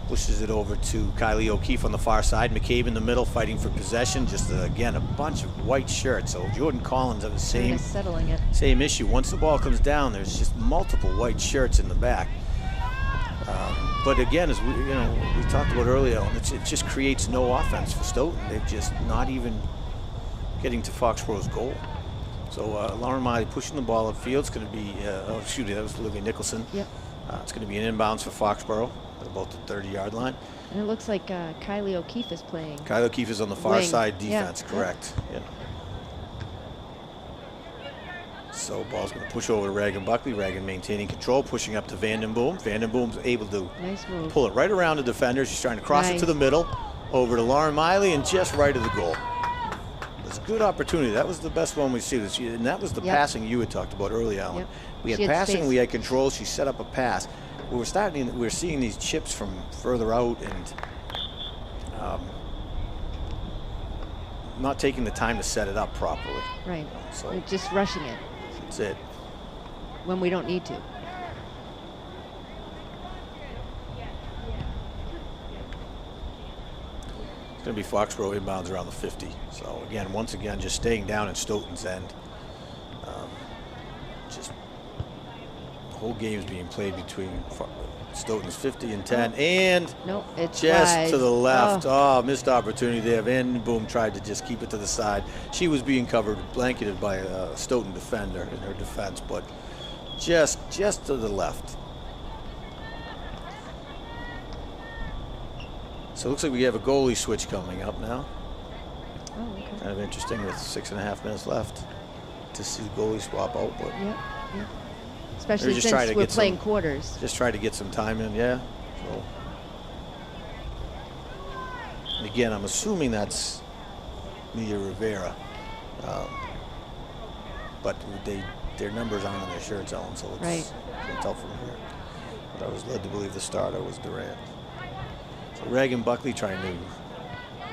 Pushes it over to Kylie O'Keefe on the far side. McCabe in the middle fighting for possession. Just, again, a bunch of white shirts. So Jordan Collins have the same issue. Once the ball comes down, there's just multiple white shirts in the back. But again, as we talked about earlier, it just creates no offense for Stoughton. They're just not even getting to Foxborough's goal. So Lauren Miley pushing the ball upfield. It's going to be, that was Olivia Nicholson. Yep. It's going to be an inbounds for Foxborough at about the 30-yard line. And it looks like Kylie O'Keefe is playing. Kylie O'Keefe is on the far side defense, yeah. Correct. Yeah. So ball's going to push over to Reagan Buckley. Reagan maintaining control, pushing up to Vandenboom. Vandenboom's able to pull it right around the defender. She's trying to cross it to the middle, over to Lauren Miley, and just right of the goal. It was a good opportunity. That was the best one we see. And that was the passing you had talked about earlier, Alan. Yep. We had passing, we had control. She set up a pass. We're seeing these chips from further out and not taking the time to set it up properly. Right. So we're just rushing it. That's it. When we don't need to. It's going to be Foxborough inbounds around the 50. So again, once again, just staying down at Stoughton's end. Just the whole game is being played between Stoughton's 50 and 10, and it's just wide. To the left. Oh, missed opportunity there. Vandenboom tried to just keep it to the side. She was being covered, blanketed by a Stoughton defender in her defense, but just to the left. So it looks like we have a goalie switch coming up now. Oh, okay. Kind of interesting with 6.5 minutes left to see the goalie swap out, but yep. Especially since we're playing quarters. Just try to get some time in, yeah. So, and again, I'm assuming that's Mia Rivera, but their numbers aren't on their shirts, Ellen, so it's you can tell from here. But I was led to believe the starter was Durant. So Reagan Buckley trying to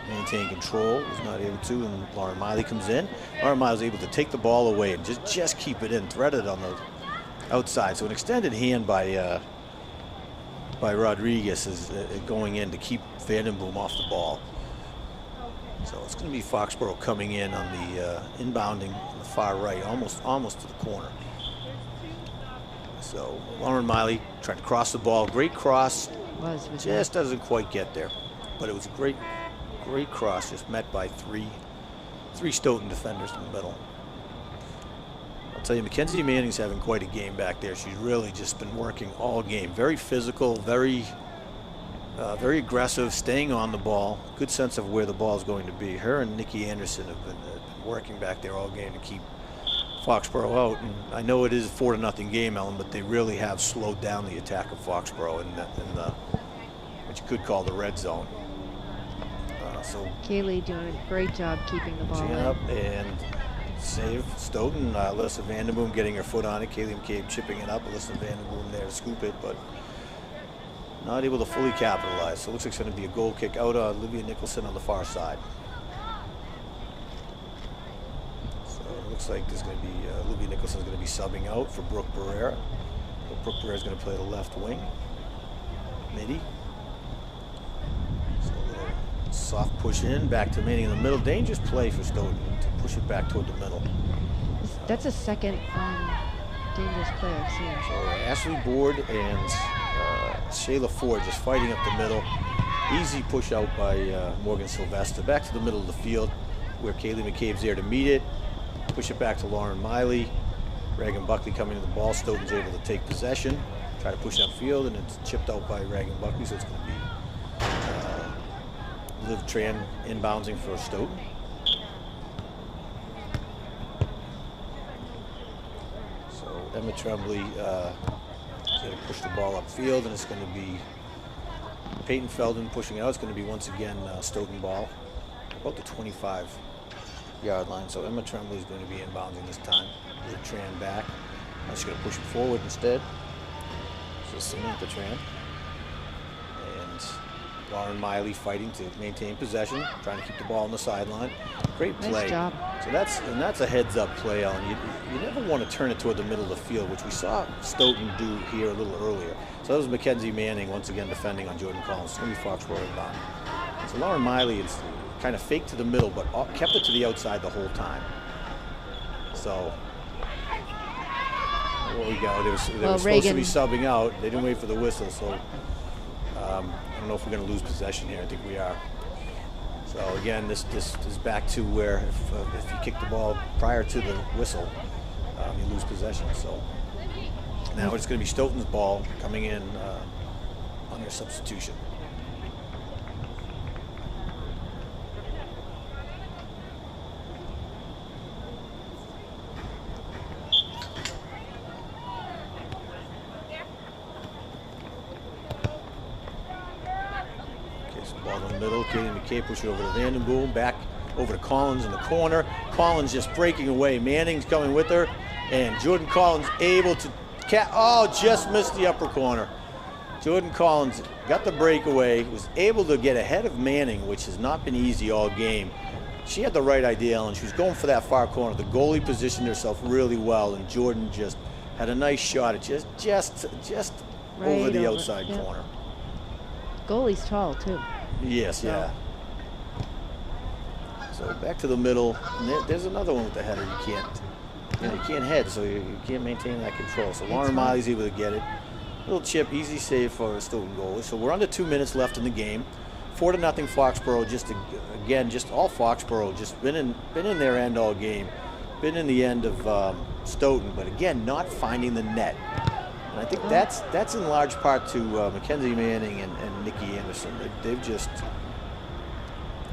maintain control, was not able to, and Lauren Miley comes in. Lauren Miley was able to take the ball away and just keep it in, threaded on the outside. So an extended hand by Rodriguez is going in to keep Vandenboom off the ball. So it's going to be Foxborough coming in on the inbounding on the far right, almost to the corner. So Lauren Miley trying to cross the ball, great cross, just doesn't quite get there, but it was a great cross, just met by three Stoughton defenders in the middle. I'll tell you, Mackenzie Manning's having quite a game back there. She's really just been working all game. Very physical, very aggressive, staying on the ball. Good sense of where the ball is going to be. Her and Nikki Anderson have been working back there all game to keep Foxborough out. And I know it is a 4-0 game, Ellen, but they really have slowed down the attack of Foxborough in the what you could call the red zone. So Kaylee doing a great job keeping the ball up and save. Stoughton, Alyssa Vandenberg getting her foot on it. Kaylee McCabe chipping it up. Alyssa Vandenberg there to scoop it, but not able to fully capitalize. So it looks like it's going to be a goal kick out on Olivia Nicholson on the far side. So it looks like there's going to be Olivia Nicholson is going to be subbing out for Brooke Pereira. So Brooke Pereira is going to play the left wing. Midi. So a little soft push in, back to Manning in the middle. Dangerous play for Stoughton to push it back toward the middle. That's a second dangerous play I've seen. So Ashley Board and Shayla Ford just fighting up the middle. Easy push out by Morgan Sylvester. Back to the middle of the field where Kaylee McCabe's there to meet it. Push it back to Lauren Miley. Reagan Buckley coming to the ball. Stoughton's able to take possession. Try to push upfield, and it's chipped out by Reagan Buckley, so it's going to be Liv Tran inbounding for Stoughton. So Emma Tremblay is going to push the ball upfield, and it's going to be Peyton Feldman pushing it out. It's going to be once again Stoughton ball, about the 25-yard line. So Emma Tremblay is going to be inbounding this time. Liv Tran back. Now she's going to push it forward instead. So Samantha Tran. And Lauren Miley fighting to maintain possession, trying to keep the ball on the sideline. Great play. Nice job. So that's a heads-up play, Ellen. You never want to turn it toward the middle of the field, which we saw Stoughton do here a little earlier. So that was Mackenzie Manning once again defending on Jordan Collins. 3 Foxborough inbound. So Lauren Miley is kind of faked to the middle, but kept it to the outside the whole time. So what we got? They were supposed to be subbing out. They didn't wait for the whistle, so I don't know if we're going to lose possession here. I think we are. So again, this is back to where if you kick the ball prior to the whistle, you lose possession. So now it's going to be Stoughton's ball coming in on their substitution. Kaylee McCabe push it over to Vandenboom, back over to Collins in the corner. Collins just breaking away. Manning's coming with her, and Jordan Collins able to just missed the upper corner. Jordan Collins got the breakaway, was able to get ahead of Manning, which has not been easy all game. She had the right idea, Ellen. She was going for that far corner. The goalie positioned herself really well, and Jordan just had a nice shot at just right over the outside corner. Goalie's tall too. Yes, yeah. So back to the middle. And there's another one with the header. You can't head, so you can't maintain that control. So Lauren Miley's able to get it. Little chip, easy save for a Stoughton goalie. So we're under 2 minutes left in the game. 4-0 Foxborough. Just all Foxborough. Just been in their end all game. Been in the end of Stoughton, but again, not finding the net. And I think that's in large part to Mackenzie Manning and Nikki Anderson. They've just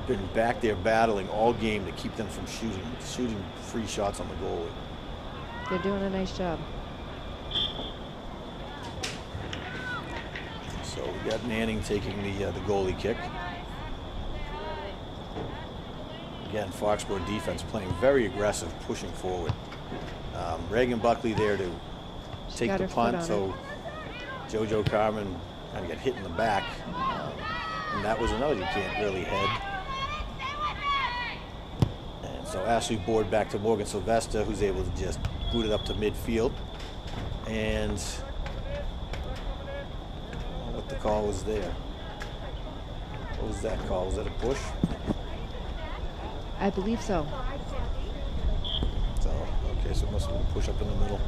been back there battling all game to keep them from shooting free shots on the goalie. They're doing a nice job. So we got Manning taking the goalie kick. Again, Foxborough defense playing very aggressive, pushing forward. Reagan Buckley there to take the punt, so JoJo Carmen kind of got hit in the back. And that was another, you can't really head. And so Ashley Board back to Morgan Sylvester, who's able to just boot it up to midfield. And what the call was there? What was that call? Was that a push? I believe so. So, okay, so it must have been a push up in the middle.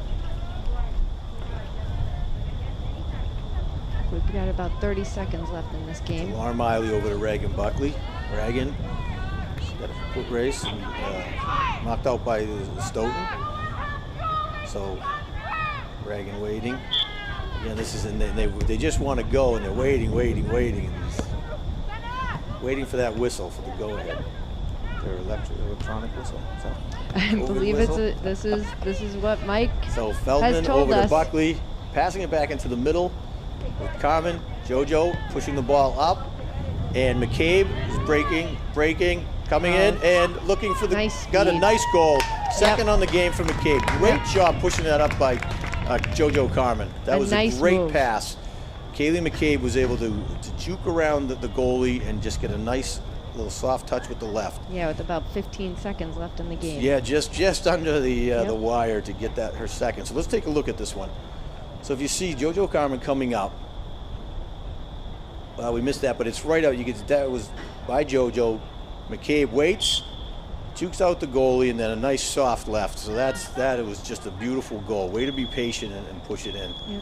We've got about 30 seconds left in this game. So Lauren Miley over to Reagan Buckley. Reagan got a foot race and knocked out by Stoughton. So Reagan waiting. Again, this is, and they just want to go, and they're waiting, waiting for that whistle for the go-ahead. Their electronic whistle. I believe this is what Mike so Feldman has told over us. to Buckley, passing it back into the middle with Carmen. JoJo pushing the ball up, and McCabe is breaking, coming in and looking for the. Nice got a speed. nice goal. Second on the game for McCabe. Great job pushing that up by JoJo Carmen. That was nice a great move. pass. Kaylee McCabe was able to juke around the goalie and just get a nice little soft touch with the left. Yeah, with about 15 seconds left in the game. Yeah, just under the wire to get that her second. So let's take a look at this one. So if you see JoJo Carmen coming up, we missed that, but it's right out. You get that was by JoJo. McCabe waits, jukes out the goalie, and then a nice soft left. So it was just a beautiful goal. Way to be patient and push it in. Yeah.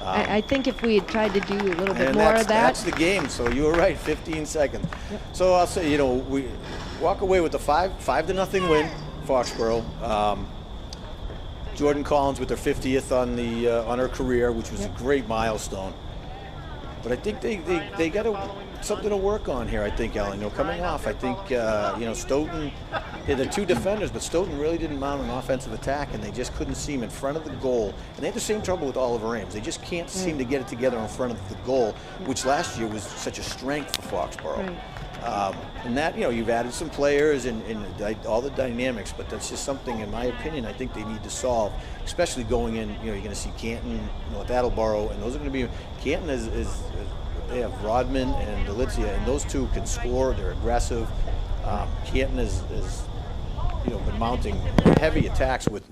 I think if we had tried to do a little bit more of that. That's the game. So you were right, 15 seconds. Yep. So I'll say, we walk away with a 5-0 win, Foxborough. Jordan Collins with her 50th on her career, which was a great milestone. But I think they got something to work on here, I think, Ellen. Coming off, I think, Stoughton, they're two defenders, but Stoughton really didn't mount an offensive attack, and they just couldn't seem in front of the goal. And they had the same trouble with Oliver Ames. They just can't seem to get it together in front of the goal, which last year was such a strength for Foxborough. Right. And that, you've added some players and all the dynamics, but that's just something, in my opinion, I think they need to solve, especially going in, you're going to see Canton, with Attleboro, and those are going to be, Canton is they have Rodman and Alyssa, and those two can score, they're aggressive. Canton is been mounting heavy attacks with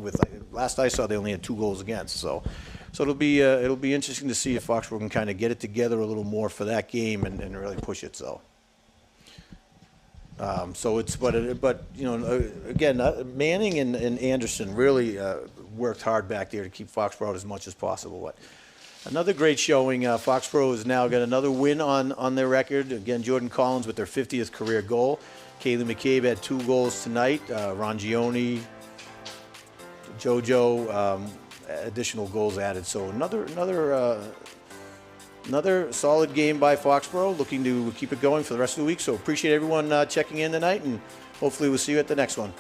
last I saw they only had 2 goals against, so it'll be interesting to see if Foxborough can kind of get it together a little more for that game and really push it. Again, Manning and Anderson really worked hard back there to keep Foxborough out as much as possible. But another great showing. Foxborough has now got another win on their record. Again, Jordan Collins with their 50th career goal. Kaylee McCabe had 2 goals tonight. Rongione, JoJo, additional goals added. So another solid game by Foxborough, looking to keep it going for the rest of the week. So appreciate everyone checking in tonight, and hopefully we'll see you at the next one.